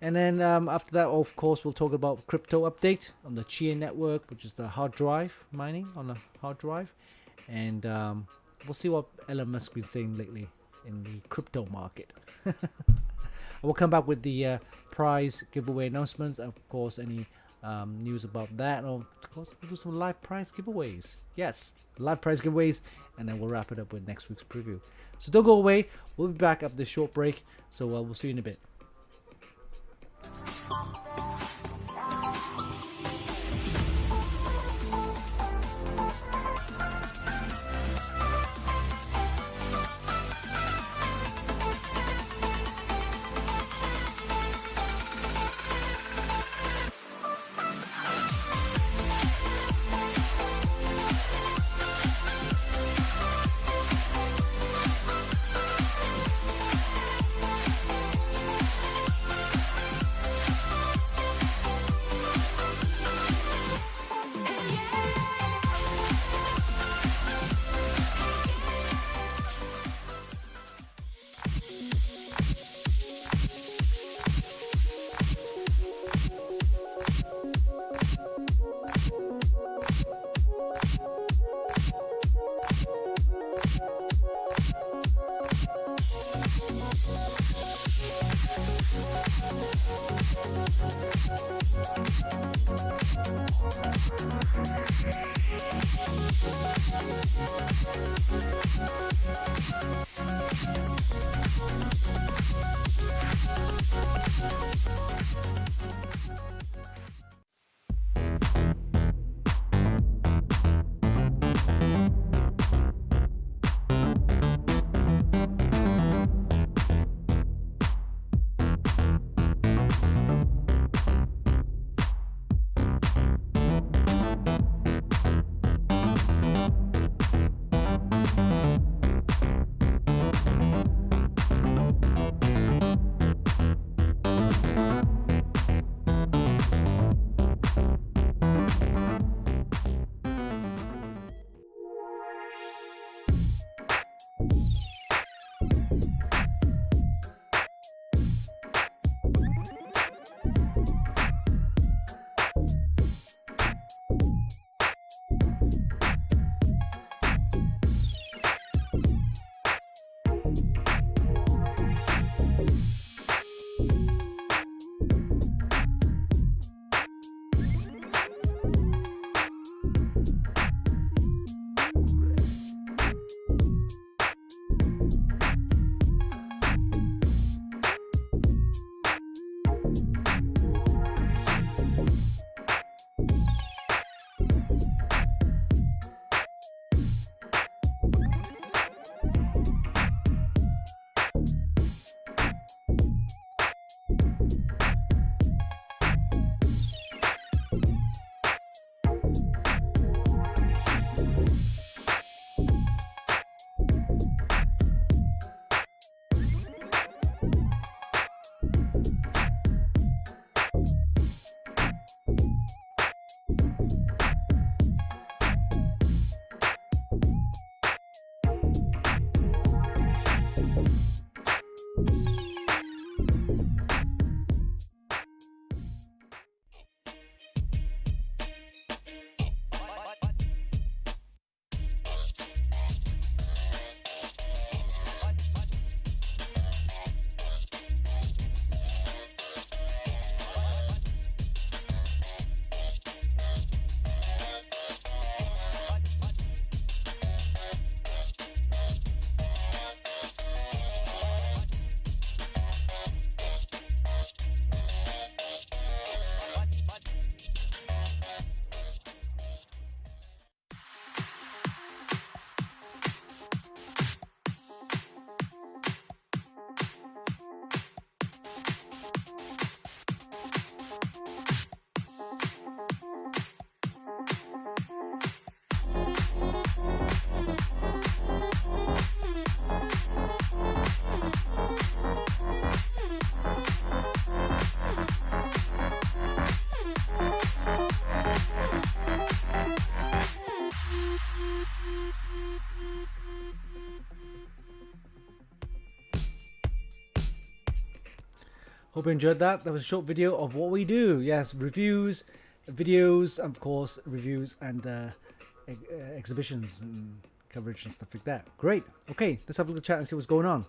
then after that, of course, we'll talk about crypto update on the Chia network, which is the hard drive mining on a hard drive. And we'll see what Elon Musk been saying lately in the crypto market. We'll come back with the prize giveaway announcements. Of course, any news about that. And of course, we'll do some live prize giveaways. Yes, live prize giveaways. And then we'll wrap it up with next week's preview. So don't go away. We'll be back after this short break. So we'll see you in a bit. Hope you enjoyed that. That was a short video of what we do. Yes, reviews, videos, of course, reviews and exhibitions and coverage and stuff like that. Great. Okay, let's have a little chat and see what's going on.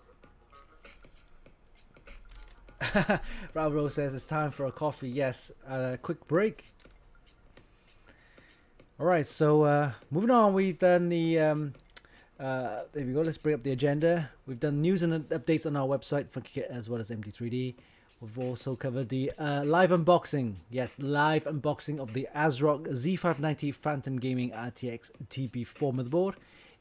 Bravo says it's time for a coffee. Yes, a quick break. All right, so moving on, we've done the there we go. Let's bring up the agenda. We've done news and updates on our website, Funkykit, as well as MD3D. We've also covered the live unboxing. Yes, live unboxing of the ASRock Z590 Phantom Gaming-ITX TB4 motherboard.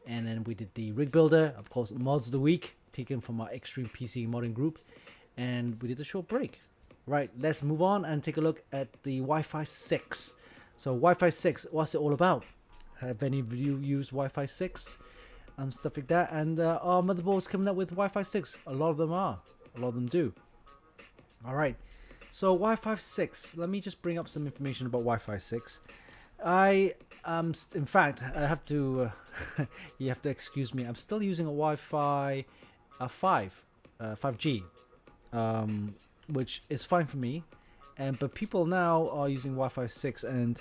And then we did the rig builder, of course, mods of the week, taken from our Extreme PC modding group. And we did a short break. Right, let's move on and take a look at the Wi-Fi 6. So Wi-Fi 6, what's it all about? Have any of you used Wi-Fi 6 and stuff like that? And are motherboards coming up with Wi-Fi 6? A lot of them are. A lot of them do. All right. So Wi-Fi 6. Let me just bring up some information about Wi-Fi 6. In fact, I have to. You have to excuse me. I'm still using a Wi-Fi 5G, which is fine for me. But people now are using Wi-Fi 6, and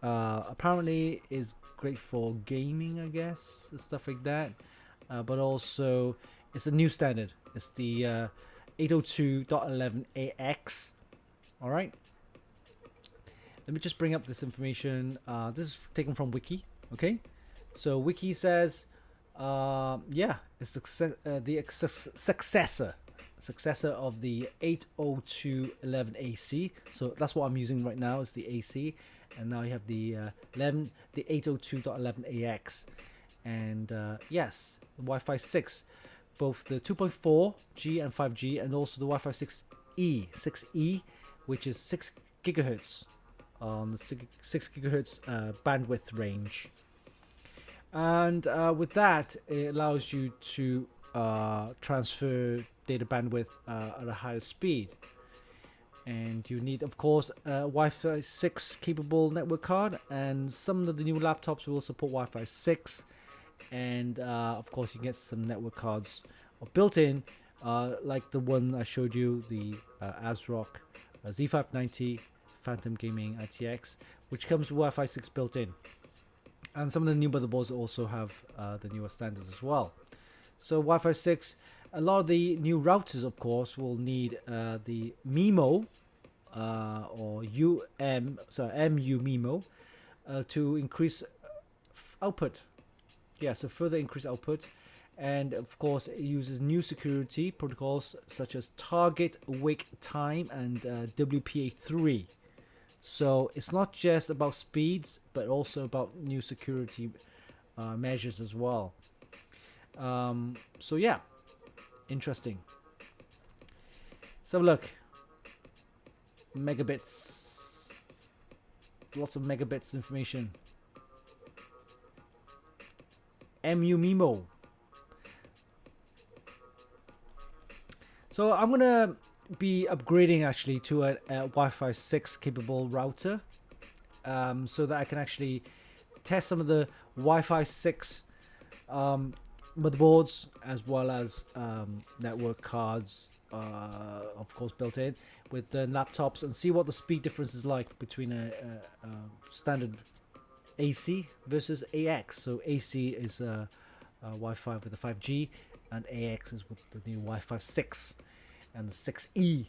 apparently is great for gaming, I guess, and stuff like that. But also, it's a new standard. It's the 802.11ax. All right. Let me just bring up this information. This is taken from Wiki. Okay. So Wiki says, yeah, it's the successor of the 802.11ac. So that's what I'm using right now. It's the AC, and now you have the 802.11ax, and yes, the Wi-Fi 6, both the 2.4G and 5G, and also the Wi-Fi 6E, which is 6 gigahertz on the 6 gigahertz bandwidth range. And with that, it allows you to transfer data bandwidth at a higher speed. And you need, of course, a Wi-Fi 6 capable network card, and some of the new laptops will support Wi-Fi 6. And of course, you get some network cards built in, like the one I showed you, the ASRock Z590 Phantom Gaming-ITX, which comes with Wi-Fi 6 built in. And some of the new motherboards also have the newer standards as well. So Wi-Fi 6, a lot of the new routers, of course, will need the MIMO or MU MIMO to increase output. Yeah, so further increase output. And of course, it uses new security protocols such as target wake time and WPA3. So it's not just about speeds, but also about new security measures as well. So yeah, interesting. So look, megabits, lots of megabits information. MU MIMO. So I'm gonna be upgrading actually to a Wi-Fi 6 capable router, so that I can actually test some of the Wi-Fi 6 motherboards, as well as network cards, of course built in with the laptops, and see what the speed difference is like between a standard AC versus AX. So AC is Wi-Fi with the 5G, and AX is with the new Wi-Fi 6 and the 6E.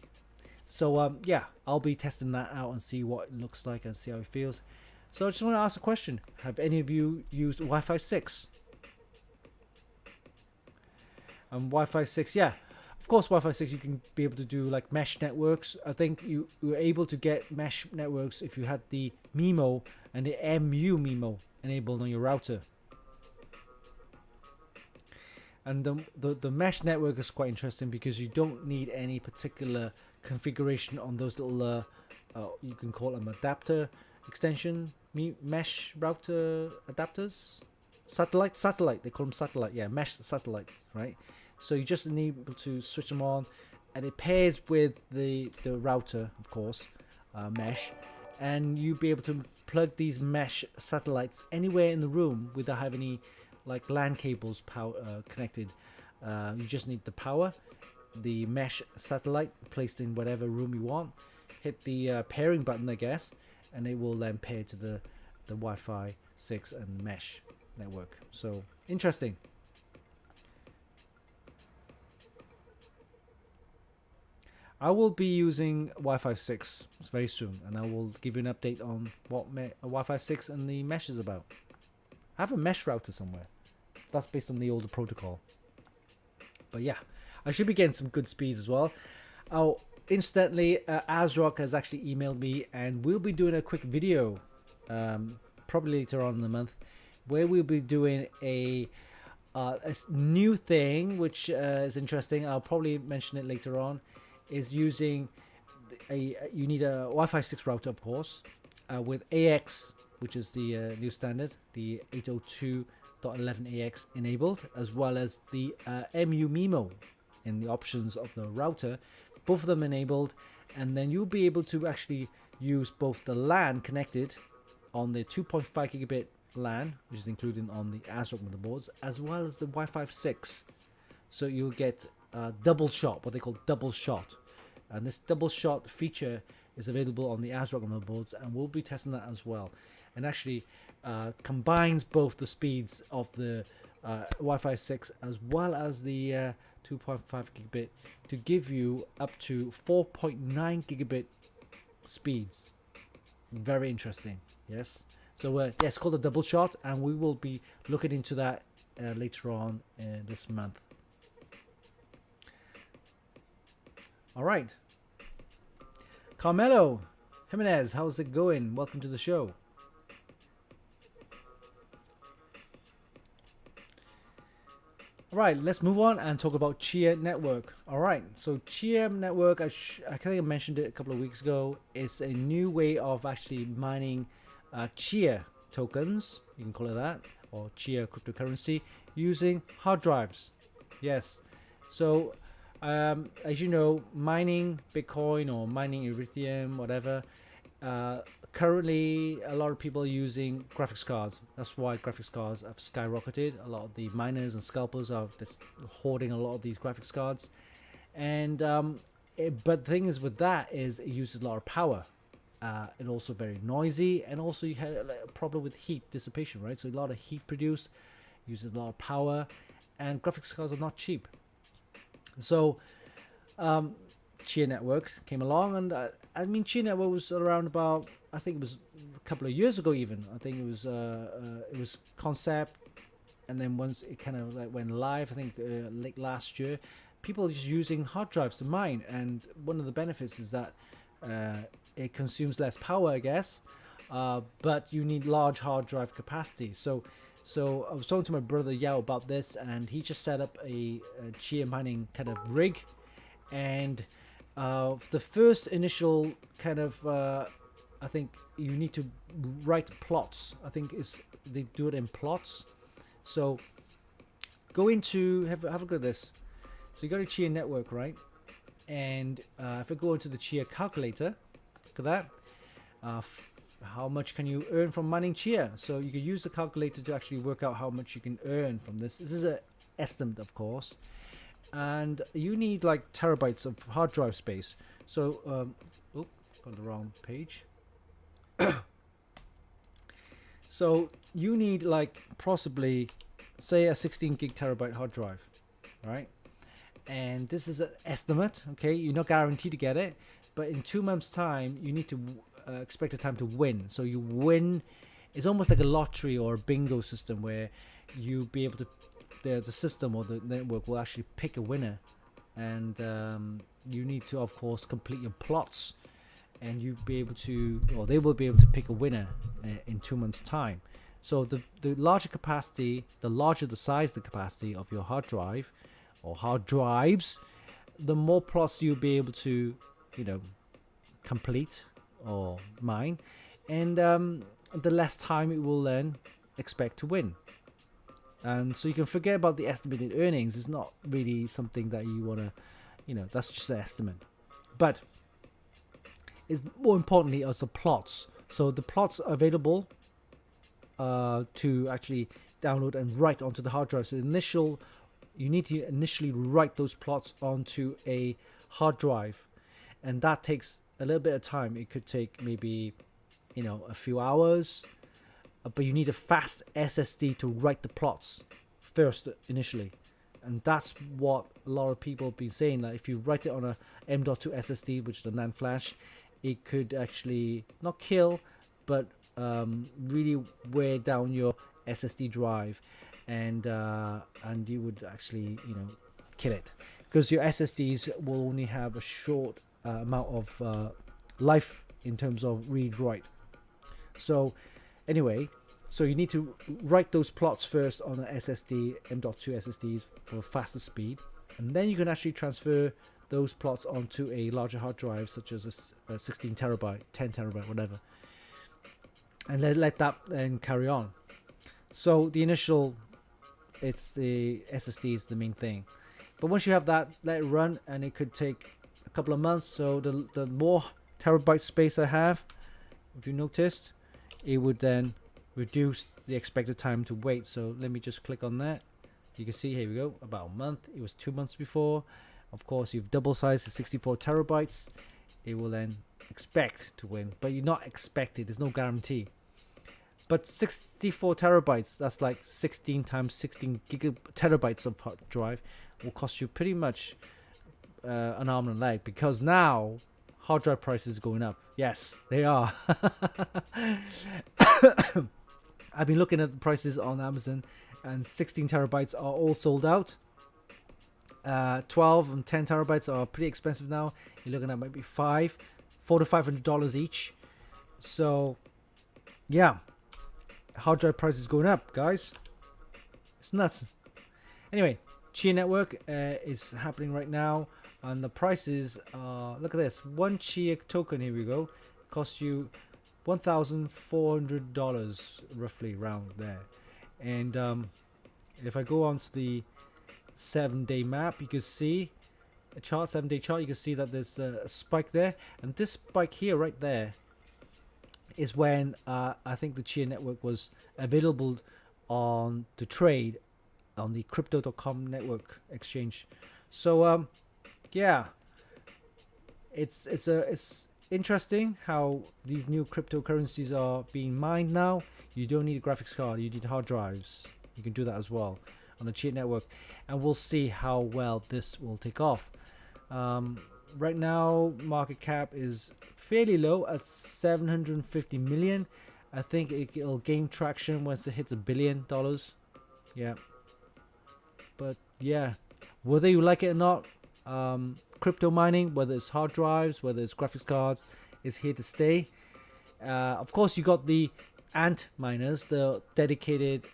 So yeah, I'll be testing that out and see what it looks like and see how it feels. So I just want to ask a question: have any of you used Wi-Fi 6? Wi-Fi 6, yeah, of course, Wi-Fi 6 you can be able to do like mesh networks. I think you were able to get mesh networks if you had the MIMO and the MU MIMO enabled on your router. And the mesh network is quite interesting because you don't need any particular configuration on those little you can call them adapter extension mesh router adapters, satellite, they call them satellite, yeah, mesh satellites, right? So you just need to switch them on, and it pairs with the router, of course, mesh, and you'll be able to plug these mesh satellites anywhere in the room without having any like LAN cables connected. You just need the power, the mesh satellite placed in whatever room you want. Hit the pairing button, I guess, and it will then pair to the Wi-Fi 6 and mesh network. So interesting. I will be using Wi-Fi 6 very soon, and I will give you an update on what Wi-Fi 6 and the mesh is about. I have a mesh router somewhere. That's based on the older protocol. But yeah, I should be getting some good speeds as well. Oh, incidentally, ASRock has actually emailed me, and we'll be doing a quick video, probably later on in the month, where we'll be doing a new thing, which is interesting. I'll probably mention it later on. Is using you need a Wi-Fi 6 router, of course, with AX, which is the new standard, the 802.11ax enabled, as well as the MU-MIMO in the options of the router, both of them enabled, and then you'll be able to actually use both the LAN connected on the 2.5 gigabit LAN, which is included on the ASRock motherboards, as well as the Wi-Fi 6. So you'll get double shot, what they call double shot, and this double shot feature is available on the ASRock motherboards, and we'll be testing that as well, and actually combines both the speeds of the Wi-Fi 6 as well as the 2.5 gigabit to give you up to 4.9 gigabit speeds. Very interesting. Yes, so yeah, it's called a double shot, and we will be looking into that later on this month. All right, Carmelo Jimenez, how's it going? Welcome to the show. All right, let's move on and talk about Chia Network. All right, so Chia Network, I think I mentioned it a couple of weeks ago, is a new way of actually mining Chia tokens, you can call it that, or Chia cryptocurrency, using hard drives. Yes, so as you know, mining Bitcoin or mining Ethereum, whatever, currently a lot of people are using graphics cards. That's why graphics cards have skyrocketed. A lot of the miners and scalpers are just hoarding a lot of these graphics cards, and but the thing is with that is it uses a lot of power. And also very noisy, and also you had a problem with heat dissipation, right? So a lot of heat produced, uses a lot of power, and graphics cards are not cheap. So Chia Networks came along, and I mean Chia Network was around about, I think it was a couple of years ago even. I think it was concept, and then once it kind of like went live, I think late last year, people are just using hard drives to mine, and one of the benefits is that it consumes less power, I guess, but you need large hard drive capacity. So I was talking to my brother Yao about this, and he just set up a Chia mining kind of rig, and the first initial kind of I think you need to write plots. I think they do it in plots. So go into have a look at this. So you go to Chia Network, right? And if I go into the Chia calculator, look at that. How much can you earn from mining Chia? So you can use the calculator to actually work out how much you can earn from this. This is an estimate, of course, and you need like terabytes of hard drive space. So got the wrong page. So you need like possibly, say, a 16 gig terabyte hard drive, right? And this is an estimate. Okay, you're not guaranteed to get it, but in 2 months' time, you need to expect a time to win. So you win. It's almost like a lottery or a bingo system where you be able to, the system or the network will actually pick a winner, and you need to, of course, complete your plots, and you be able to, or they will be able to pick a winner in 2 months' time. So the larger capacity, the larger the size, the capacity of your hard drive or hard drives, the more plots you'll be able to, complete or mine, and the less time it will then expect to win. And so you can forget about the estimated earnings. It's not really something that you want to, that's just an estimate. But it's more importantly as the plots. So the plots are available to actually download and write onto the hard drive. So the initial you need to initially write those plots onto a hard drive, and that takes a little bit of time. It could take maybe, a few hours, but you need a fast SSD to write the plots first initially. And that's what a lot of people have been saying, that if you write it on a M.2 SSD, which is the NAND flash, it could actually not kill, but really wear down your SSD drive, and you would actually kill it, because your SSDs will only have a short amount of life in terms of read write. So anyway, so you need to write those plots first on an SSD, M.2 SSDs for faster speed, and then you can actually transfer those plots onto a larger hard drive, such as a 16 terabyte, 10 terabyte, whatever, and let that then carry on. So the initial, it's the SSD is the main thing, but once you have that, let it run, and it could take a couple of months. So the more terabyte space I have, if you noticed, it would then reduce the expected time to wait. So let me just click on that. You can see, here we go, about a month. It was 2 months before. Of course, you've double sized to 64 terabytes. It will then expect to win, but you're not expected. There's no guarantee. But 64 terabytes, that's like 16 times 16 terabytes of hard drive, will cost you pretty much an arm and a leg, because now hard drive prices are going up. Yes, they are. I've been looking at the prices on Amazon, and 16 terabytes are all sold out. 12 and 10 terabytes are pretty expensive now. You're looking at maybe $400 to $500 each. So yeah, hard drive prices going up, guys. It's nuts. Anyway, Chia network is happening right now, and the prices are, look at this, one Chia token, here we go, costs you $1,400 roughly, around there. And if I go on to the 7-day map, you can see a chart, 7-day chart. You can see that there's a spike there, and this spike here right there is when I think the Chia network was available on to trade on the crypto.com network exchange. So yeah, it's interesting how these new cryptocurrencies are being mined now. You don't need a graphics card, you need hard drives. You can do that as well on the Chia network, and we'll see how well this will take off. Right now, market cap is fairly low at 750 million. I think it'll gain traction once it hits $1 billion. Yeah, but yeah, whether you like it or not, crypto mining, whether it's hard drives, whether it's graphics cards, is here to stay. Of course, you got the Ant miners, the dedicated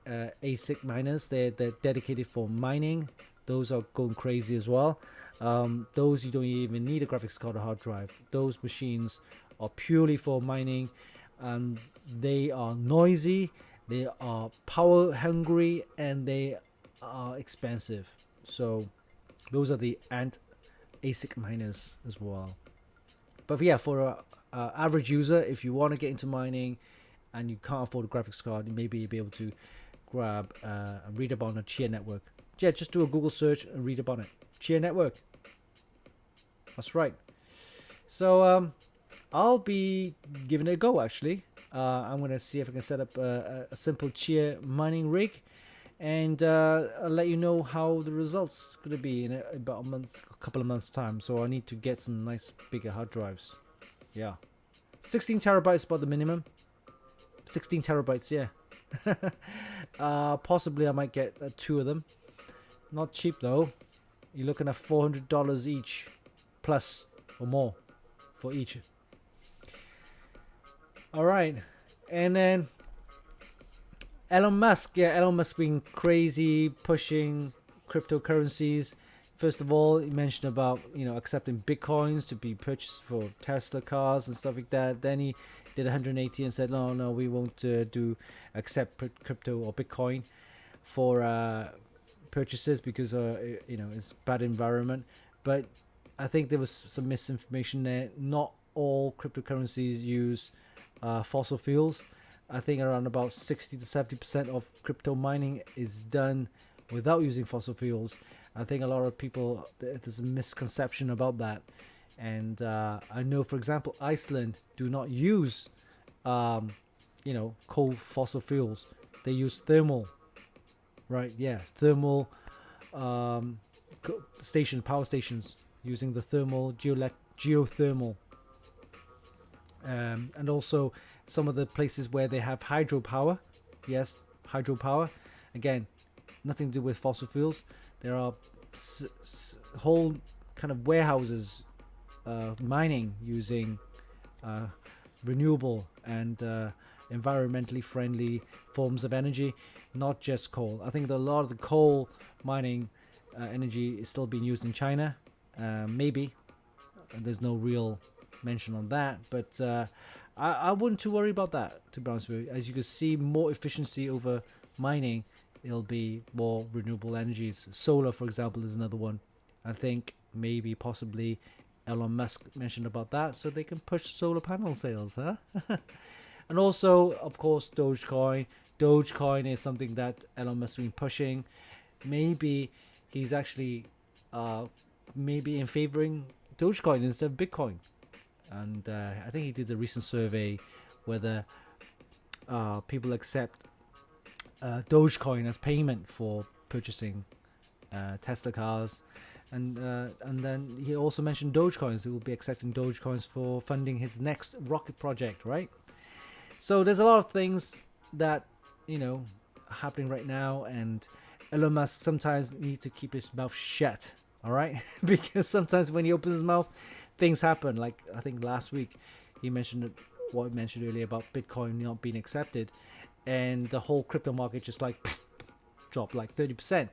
ASIC miners. They're dedicated for mining. Those are going crazy as well. Those you don't even need a graphics card or hard drive. Those machines are purely for mining, and they are noisy, they are power hungry, and they are expensive. So those are the Ant ASIC miners as well. But yeah, for a average user, if you want to get into mining and you can't afford a graphics card, you may be able to grab and read about a Chia network. Yeah, just do a Google search and read about it. Chia network. That's right. So I'll be giving it a go, actually. I'm going to see if I can set up a simple Chia mining rig, and I'll let you know how the results going to be in about a couple of months time. So I need to get some nice bigger hard drives. Yeah, 16 terabytes about the minimum. 16 terabytes, yeah. Possibly I might get 2 of them. Not cheap though. You're looking at $400 each, plus or more for each. All right, and then Elon Musk. Yeah, Elon Musk being crazy, pushing cryptocurrencies. First of all, he mentioned about accepting bitcoins to be purchased for Tesla cars and stuff like that. Then he did 180 and said, no, we won't accept crypto or Bitcoin for purchases because it's bad environment. But I think there was some misinformation there. Not all cryptocurrencies use fossil fuels. I think around about 60 to 70% of crypto mining is done without using fossil fuels. I think a lot of people, there's a misconception about that. And I know, for example, Iceland do not use, coal fossil fuels. They use thermal, right? Yeah, thermal power stations using the thermal, geothermal. And also some of the places where they have hydropower. Yes, hydropower. Again, nothing to do with fossil fuels. There are whole kind of warehouses mining using renewable and environmentally friendly forms of energy, not just coal. I think that a lot of the coal mining energy is still being used in China. Maybe there's no real mention on that, but I wouldn't too worry about that, to be honest with you. As you can see, more efficiency over mining, it'll be more renewable energies. Solar, for example, is another one. I think maybe possibly Elon Musk mentioned about that, so they can push solar panel sales, huh? And also, of course, Dogecoin. Dogecoin is something that Elon Musk has been pushing. Maybe he's actually maybe in favoring Dogecoin instead of Bitcoin. And I think he did a recent survey whether people accept Dogecoin as payment for purchasing Tesla cars, and then he also mentioned Dogecoins. He will be accepting Dogecoins for funding his next rocket project, right? So there's a lot of things that happening right now, and Elon Musk sometimes needs to keep his mouth shut. All right, because sometimes when he opens his mouth, things happen. Like I think last week he mentioned what I mentioned earlier about Bitcoin not being accepted, and the whole crypto market just like dropped like 30%,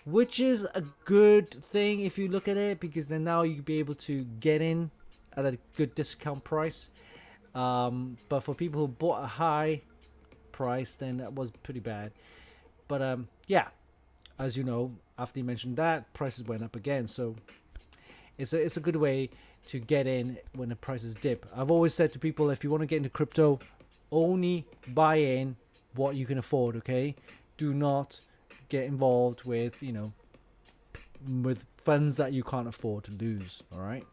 which is a good thing if you look at it, because then now you'll be able to get in at a good discount price. But for people who bought a high price, then that was pretty bad. But yeah, as you know, after you mentioned that, prices went up again. So it's a good way to get in when the prices dip. I've always said to people, if you want to get into crypto, only buy in what you can afford, okay? Do not get involved with, with funds that you can't afford to lose, all right?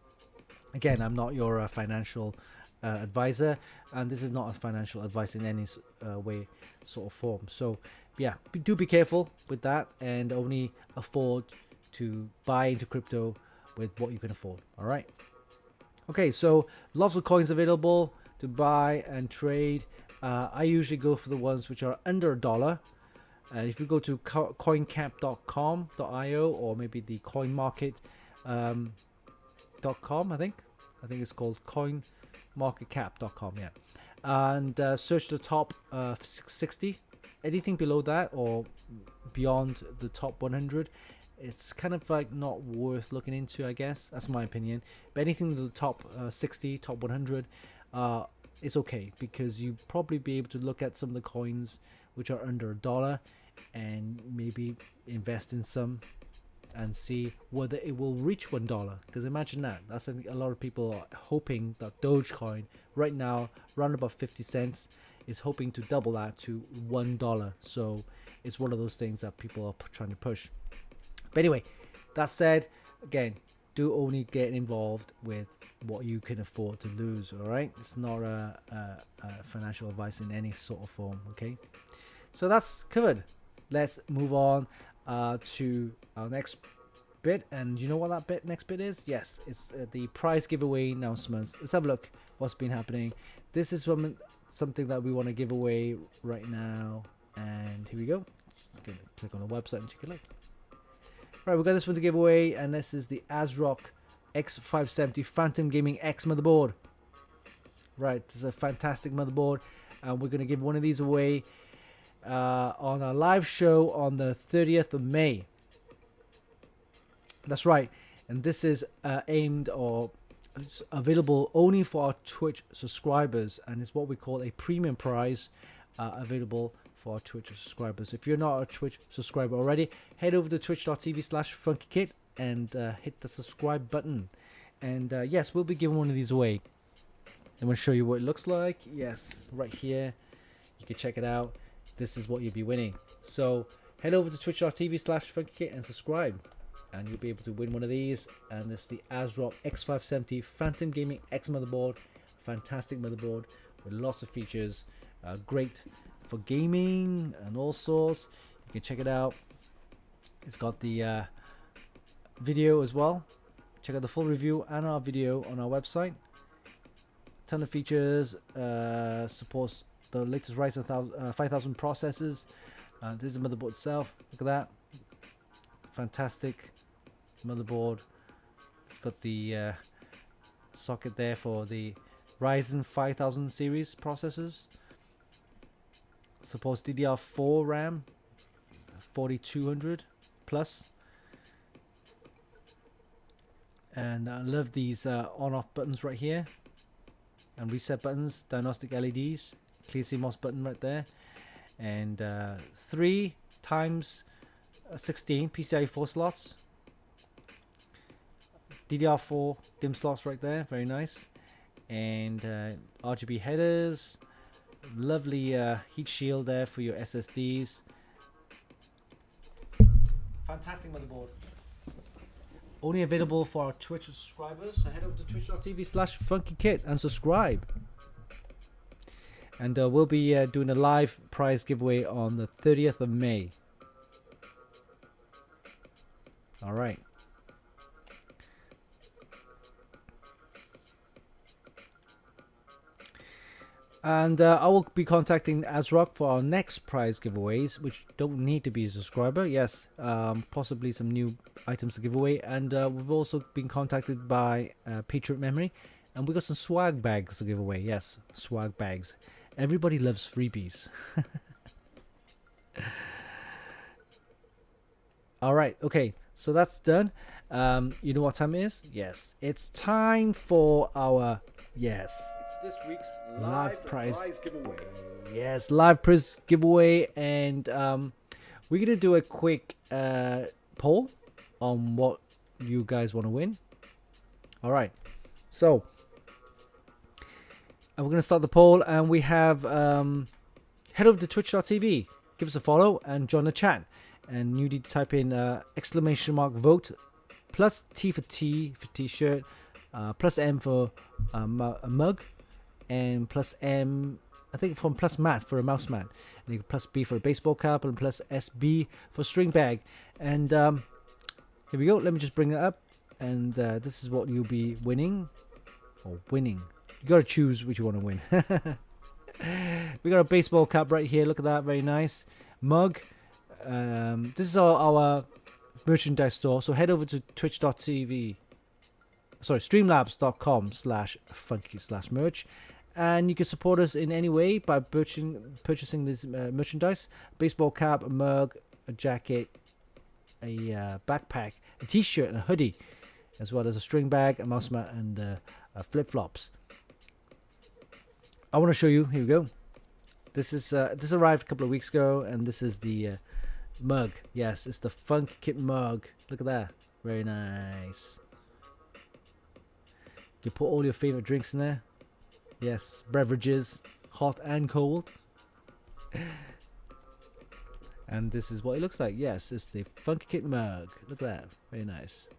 Again, I'm not your financial advisor, and this is not a financial advice in any way, sort of form. So yeah, do be careful with that, and only afford to buy into crypto with what you can afford. All right. Okay, so lots of coins available to buy and trade. I usually go for the ones which are under $1. If you go to coincap.com.io, or maybe the coinmarket.com, I think it's called coinmarketcap.com, yeah. And search the top 60. Anything below that or beyond the top 100, it's kind of like not worth looking into, I guess. That's my opinion. But anything to the top 60, top 100 is okay, because you probably be able to look at some of the coins which are under $1 and maybe invest in some and see whether it will reach $1. Because imagine that. That's a lot of people are hoping that Dogecoin right now, around about 50 cents, is hoping to double that to $1. So it's one of those things that people are trying to push. But anyway, that said, again, do only get involved with what you can afford to lose, all right? It's not a financial advice in any sort of form, okay? So that's covered. Let's move on to our next bit. And you know what that next bit is? Yes, it's the prize giveaway announcements. Let's have a look what's been happening. This is something that we want to give away right now. And here we go. Gonna click on the website and take a look. Right, we've got this one to give away, and this is the ASRock Z590 Phantom Gaming X motherboard. Right, this is a fantastic motherboard, and we're going to give one of these away on our live show on the 30th of May. That's right, and this is aimed or available only for our Twitch subscribers, and it's what we call a premium prize available for our Twitch subscribers. If you're not a Twitch subscriber already, head over to twitch.tv/Funkykit and hit the subscribe button. And yes, we'll be giving one of these away. I'm going to show you what it looks like. Yes, right here. You can check it out. This is what you'll be winning. So head over to twitch.tv/Funkykit and subscribe, and you'll be able to win one of these. And this is the ASRock X590 Phantom Gaming X motherboard. Fantastic motherboard with lots of features, great for gaming and all sorts. You can check it out. It's got the video as well. Check out the full review and our video on our website. Ton of features, supports the latest Ryzen 5000 processors. This is the motherboard itself. Look at that, fantastic motherboard. It's got the socket there for the Ryzen 5000 series processors. Supports DDR4 RAM, 4200 plus. And I love these on-off buttons right here, and reset buttons, diagnostic LEDs, clear CMOS button right there, and 3 times 16 PCIe 4 slots, DDR4 DIMM slots right there, very nice, and RGB headers, lovely heat shield there for your SSDs. Fantastic motherboard. Only available for our Twitch subscribers, so head over to twitch.tv/Funkykit and subscribe. And we'll be doing a live prize giveaway on the 30th of May. Alright. And I will be contacting ASRock for our next prize giveaways, which don't need to be a subscriber. Yes, possibly some new items to give away. And we've also been contacted by Patriot Memory, and we got some swag bags to give away. Yes, swag bags. Everybody loves freebies. All right, okay, so that's done. You know what time it is? Yes, it's time for our it's this week's live prize giveaway. Yes, live prize giveaway, and we're gonna do a quick poll on what you guys want to win. All right, so we're gonna start the poll, and we have head over to twitch.tv, give us a follow, and join the chat. And you need to type in !vote plus T for t-shirt, plus M for a mug, and plus M, I think, from plus mat for a mouse mat, and plus B for a baseball cap, and plus SB for string bag. And here we go. Let me just bring it up, and this is what you'll be winning. You gotta choose which you want to win. We got a baseball cap right here. Look at that, very nice mug. This is our merchandise store, so head over to streamlabs.com/funky/merch, and you can support us in any way by purchasing this merchandise: baseball cap, a mug, a jacket, a backpack, a t-shirt, and a hoodie, as well as a string bag, a mouse mat, and flip-flops. I want to show you. Here we go. This arrived a couple of weeks ago, and this is the mug. Yes, it's the Funkykit mug. Look at that, very nice. You put all your favorite drinks in there. Yes, beverages, hot and cold. And this is what it looks like. Yes, it's the Funkykit mug. Look at that, very nice.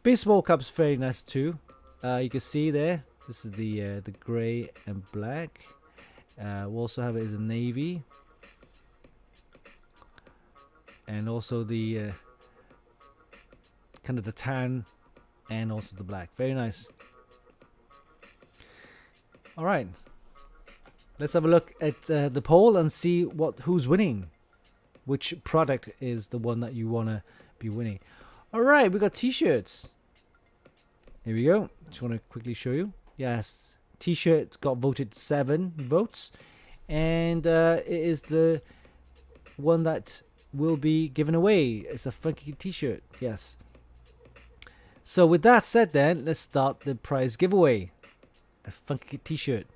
Baseball cup's very nice too. You can see there. This is the grey and black. We'll also have it as a navy, and also the kind of the tan, and also the black. Very nice. All right, let's have a look at the poll and see who's winning. Which product is the one that you want to be winning? All right, we got t-shirts. Here we go. Just want to quickly show you. Yes, t-shirt got voted 7 votes, and it is the one that will be given away. It's a Funkykit t-shirt. Yes. So with that said, then let's start the prize giveaway. A Funkykit t-shirt.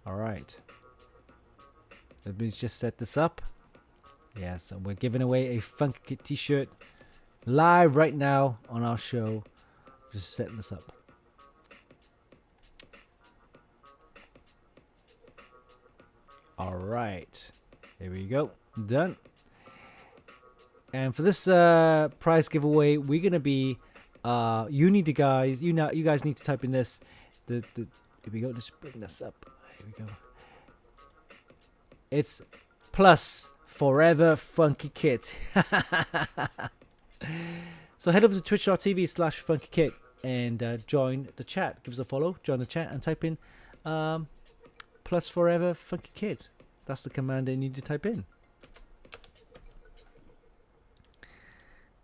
All right. Let me just set this up. Yes, and we're giving away a Funkykit t-shirt live right now on our show. Just setting this up. All right. There we go. Done. And for this prize giveaway, we're gonna be you need to guys you guys need to type in this here we go. Let's bring this up. Here we go. It's plus forever Funkykit. So head over to twitch.tv/Funkykit and join the chat. Give us a follow, join the chat, and type in plus forever Funkykit. That's the command that you need to type in.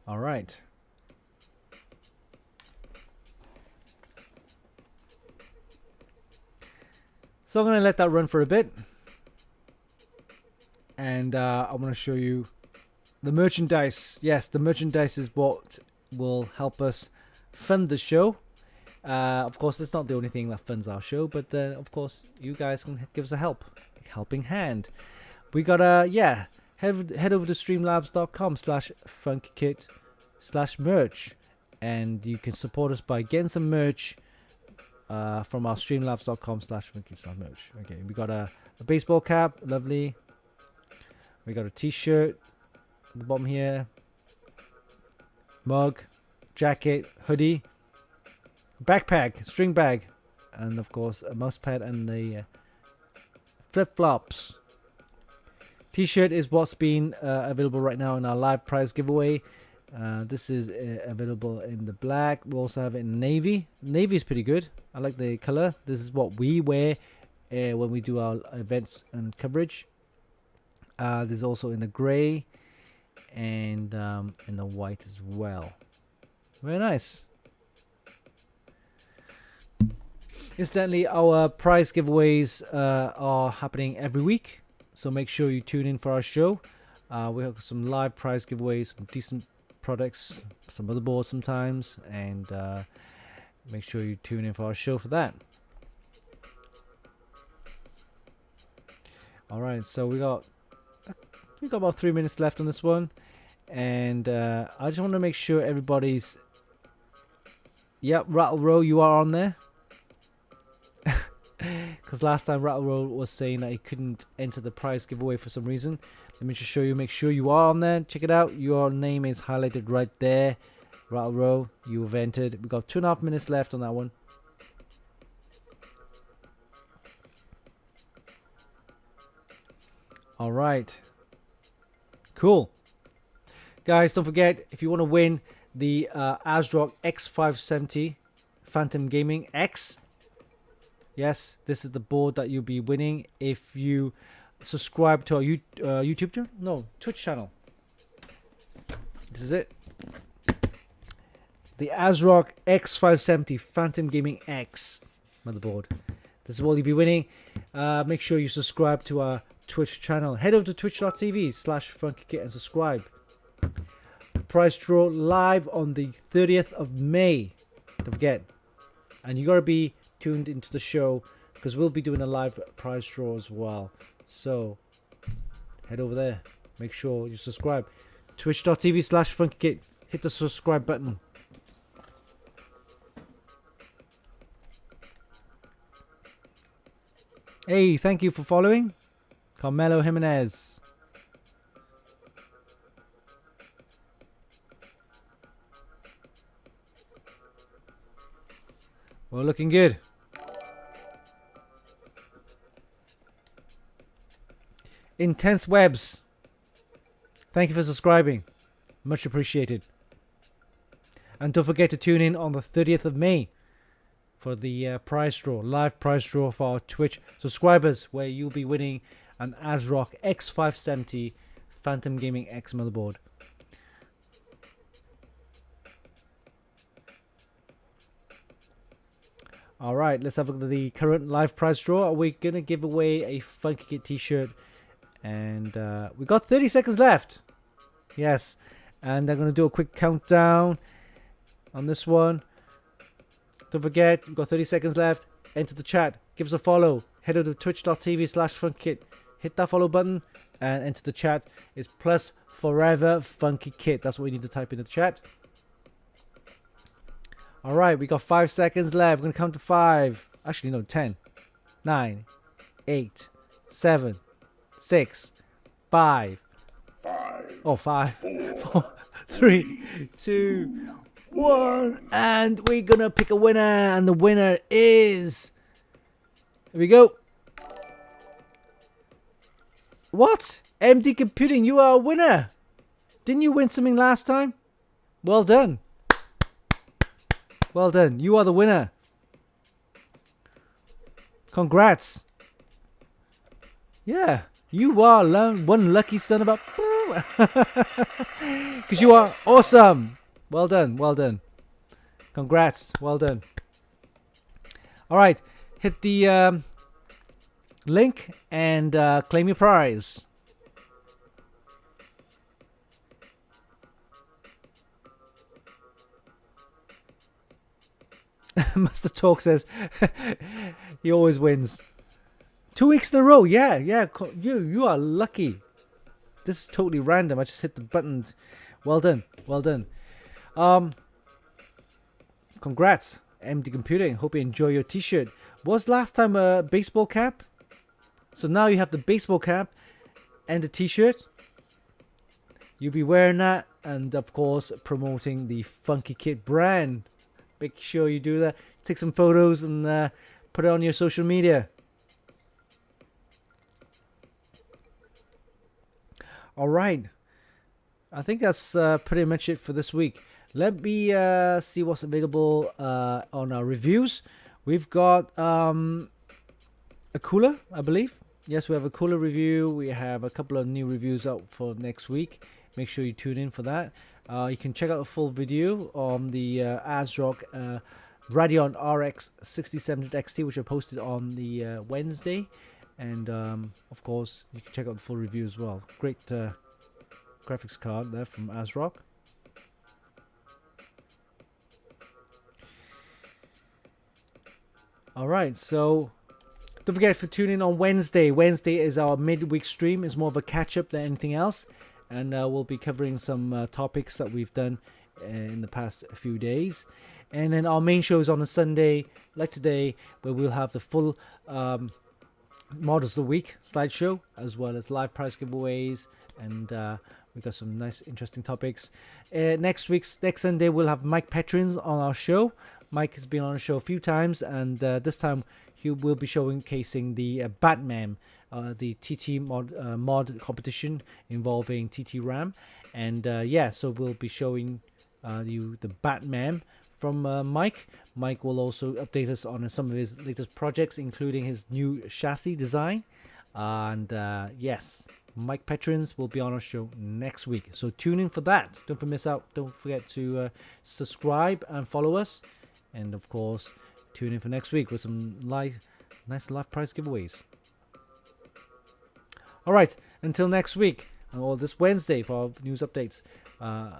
All right. So I'm going to let that run for a bit. And I'm going to show you the merchandise. Yes, the merchandise is what will help us fund the show. Of course, it's not the only thing that funds our show, but of course, you guys can give us a helping hand. We got head over to streamlabs.com/funkykit/merch, and you can support us by getting some merch from our streamlabs.com/funkykit/merch. Okay, we got a baseball cap, lovely. We got a t-shirt at the bottom here, mug, jacket, hoodie, backpack, string bag, and of course a mouse pad and the flip-flops. T-shirt is what's been available right now in our live prize giveaway. This is available in the black. We also have it in navy. Navy is pretty good. I like the color. This is what we wear when we do our events and coverage. There's also in the gray and in the white as well. Very nice. Incidentally, our prize giveaways are happening every week, so make sure you tune in for our show. We have some live prize giveaways, some decent products, some motherboards sometimes, and make sure you tune in for our show for that. All right, so we got about 3 minutes left on this one, and I just want to make sure everybody's. Yep, Rattle Row, you are on there. Because last time Rattle Row was saying that he couldn't enter the prize giveaway for some reason. Let me just show you. Make sure you are on there. Check it out. Your name is highlighted right there. Rattle Row, you have entered. We got 2.5 minutes left on that one. All right. Cool. Guys, don't forget, if you want to win the ASRock Z590 Phantom Gaming X, yes, this is the board that you'll be winning if you subscribe to our YouTube channel? No, Twitch channel. This is it. The ASRock Z590 Phantom Gaming X motherboard. This is what you'll be winning. Make sure you subscribe to our Twitch channel. Head over to twitch.tv/Funkykit and subscribe. Prize draw live on the 30th of May. Don't forget. And you got to be tuned into the show because we'll be doing a live prize draw as well. So head over there. Make sure you subscribe. Twitch.tv/Funkykit. Hit the subscribe button. Hey, thank you for following. Carmelo Jimenez. Well, looking good. Intense Webs. Thank you for subscribing. Much appreciated. And don't forget to tune in on the 30th of May for the prize draw, live prize draw for our Twitch subscribers, where you'll be winning an ASRock Z590 Phantom Gaming X motherboard. All right, let's have a look at the current live prize draw. We're going to give away a Funkykit t-shirt. And we got 30 seconds left. Yes. And I'm going to do a quick countdown on this one. Don't forget, we've got 30 seconds left. Enter the chat. Give us a follow. Head over to twitch.tv/Funkykit. Hit that follow button and enter the chat. It's plus forever Funkykit. That's what we need to type in the chat. All right, we got 5 seconds left. We're going to count to 5. Actually, no, 10, 9, 8, 7, 6, 5. Oh, 5, 4, 3, 2, 1. And we're gonna pick a winner. And the winner is... Here we go. What? MD Computing, you are a winner. Didn't you win something last time? Well done. Well done. You are the winner. Congrats. Yeah. You are one lucky son of a... Because you are awesome. Well done. Well done. Congrats. Well done. All right. Hit the link and claim your prize. Master Talk says he always wins. 2 weeks in a row. Yeah. You are lucky. This is totally random. I just hit the button. Well done. Well done. Congrats, MD Computing. Hope you enjoy your t-shirt. Was last time a baseball cap? So now you have the baseball cap and the t-shirt. You'll be wearing that and of course promoting the Funkykit brand. Make sure you do that. Take some photos and put it on your social media. All right. I think that's pretty much it for this week. Let me see what's available on our reviews. We've got a cooler, I believe. Yes, we have a cooler review. We have a couple of new reviews out for next week. Make sure you tune in for that. You can check out a full video on the ASRock Radeon RX 6070 XT, which I posted on the Wednesday. And of course, you can check out the full review as well. Great graphics card there from ASRock. Alright, so don't forget to tune in on Wednesday. Wednesday is our midweek stream. It's more of a catch-up than anything else. And we'll be covering some topics that we've done in the past few days. And then our main show is on a Sunday, like today, where we'll have the full Models of the Week slideshow, as well as live prize giveaways. And we've got some nice, interesting topics. Next Sunday, we'll have Mike Petrins on our show. Mike has been on the show a few times, and this time he will be showcasing the Batman, the TT mod competition involving TT RAM. And yeah, so we'll be showing you the Batman from Mike. Mike will also update us on some of his latest projects, including his new chassis design. And yes, Mike Petrins will be on our show next week. So tune in for that. Don't miss out. Don't forget to subscribe and follow us. And of course, tune in for next week with some nice live prize giveaways. All right, until next week, or this Wednesday for our news updates.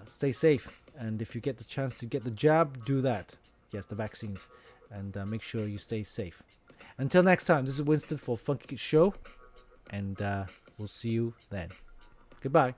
Stay safe, and if you get the chance to get the jab, do that. Yes, the vaccines, and make sure you stay safe. Until next time, this is Winston for Funkykit Show, and we'll see you then. Goodbye.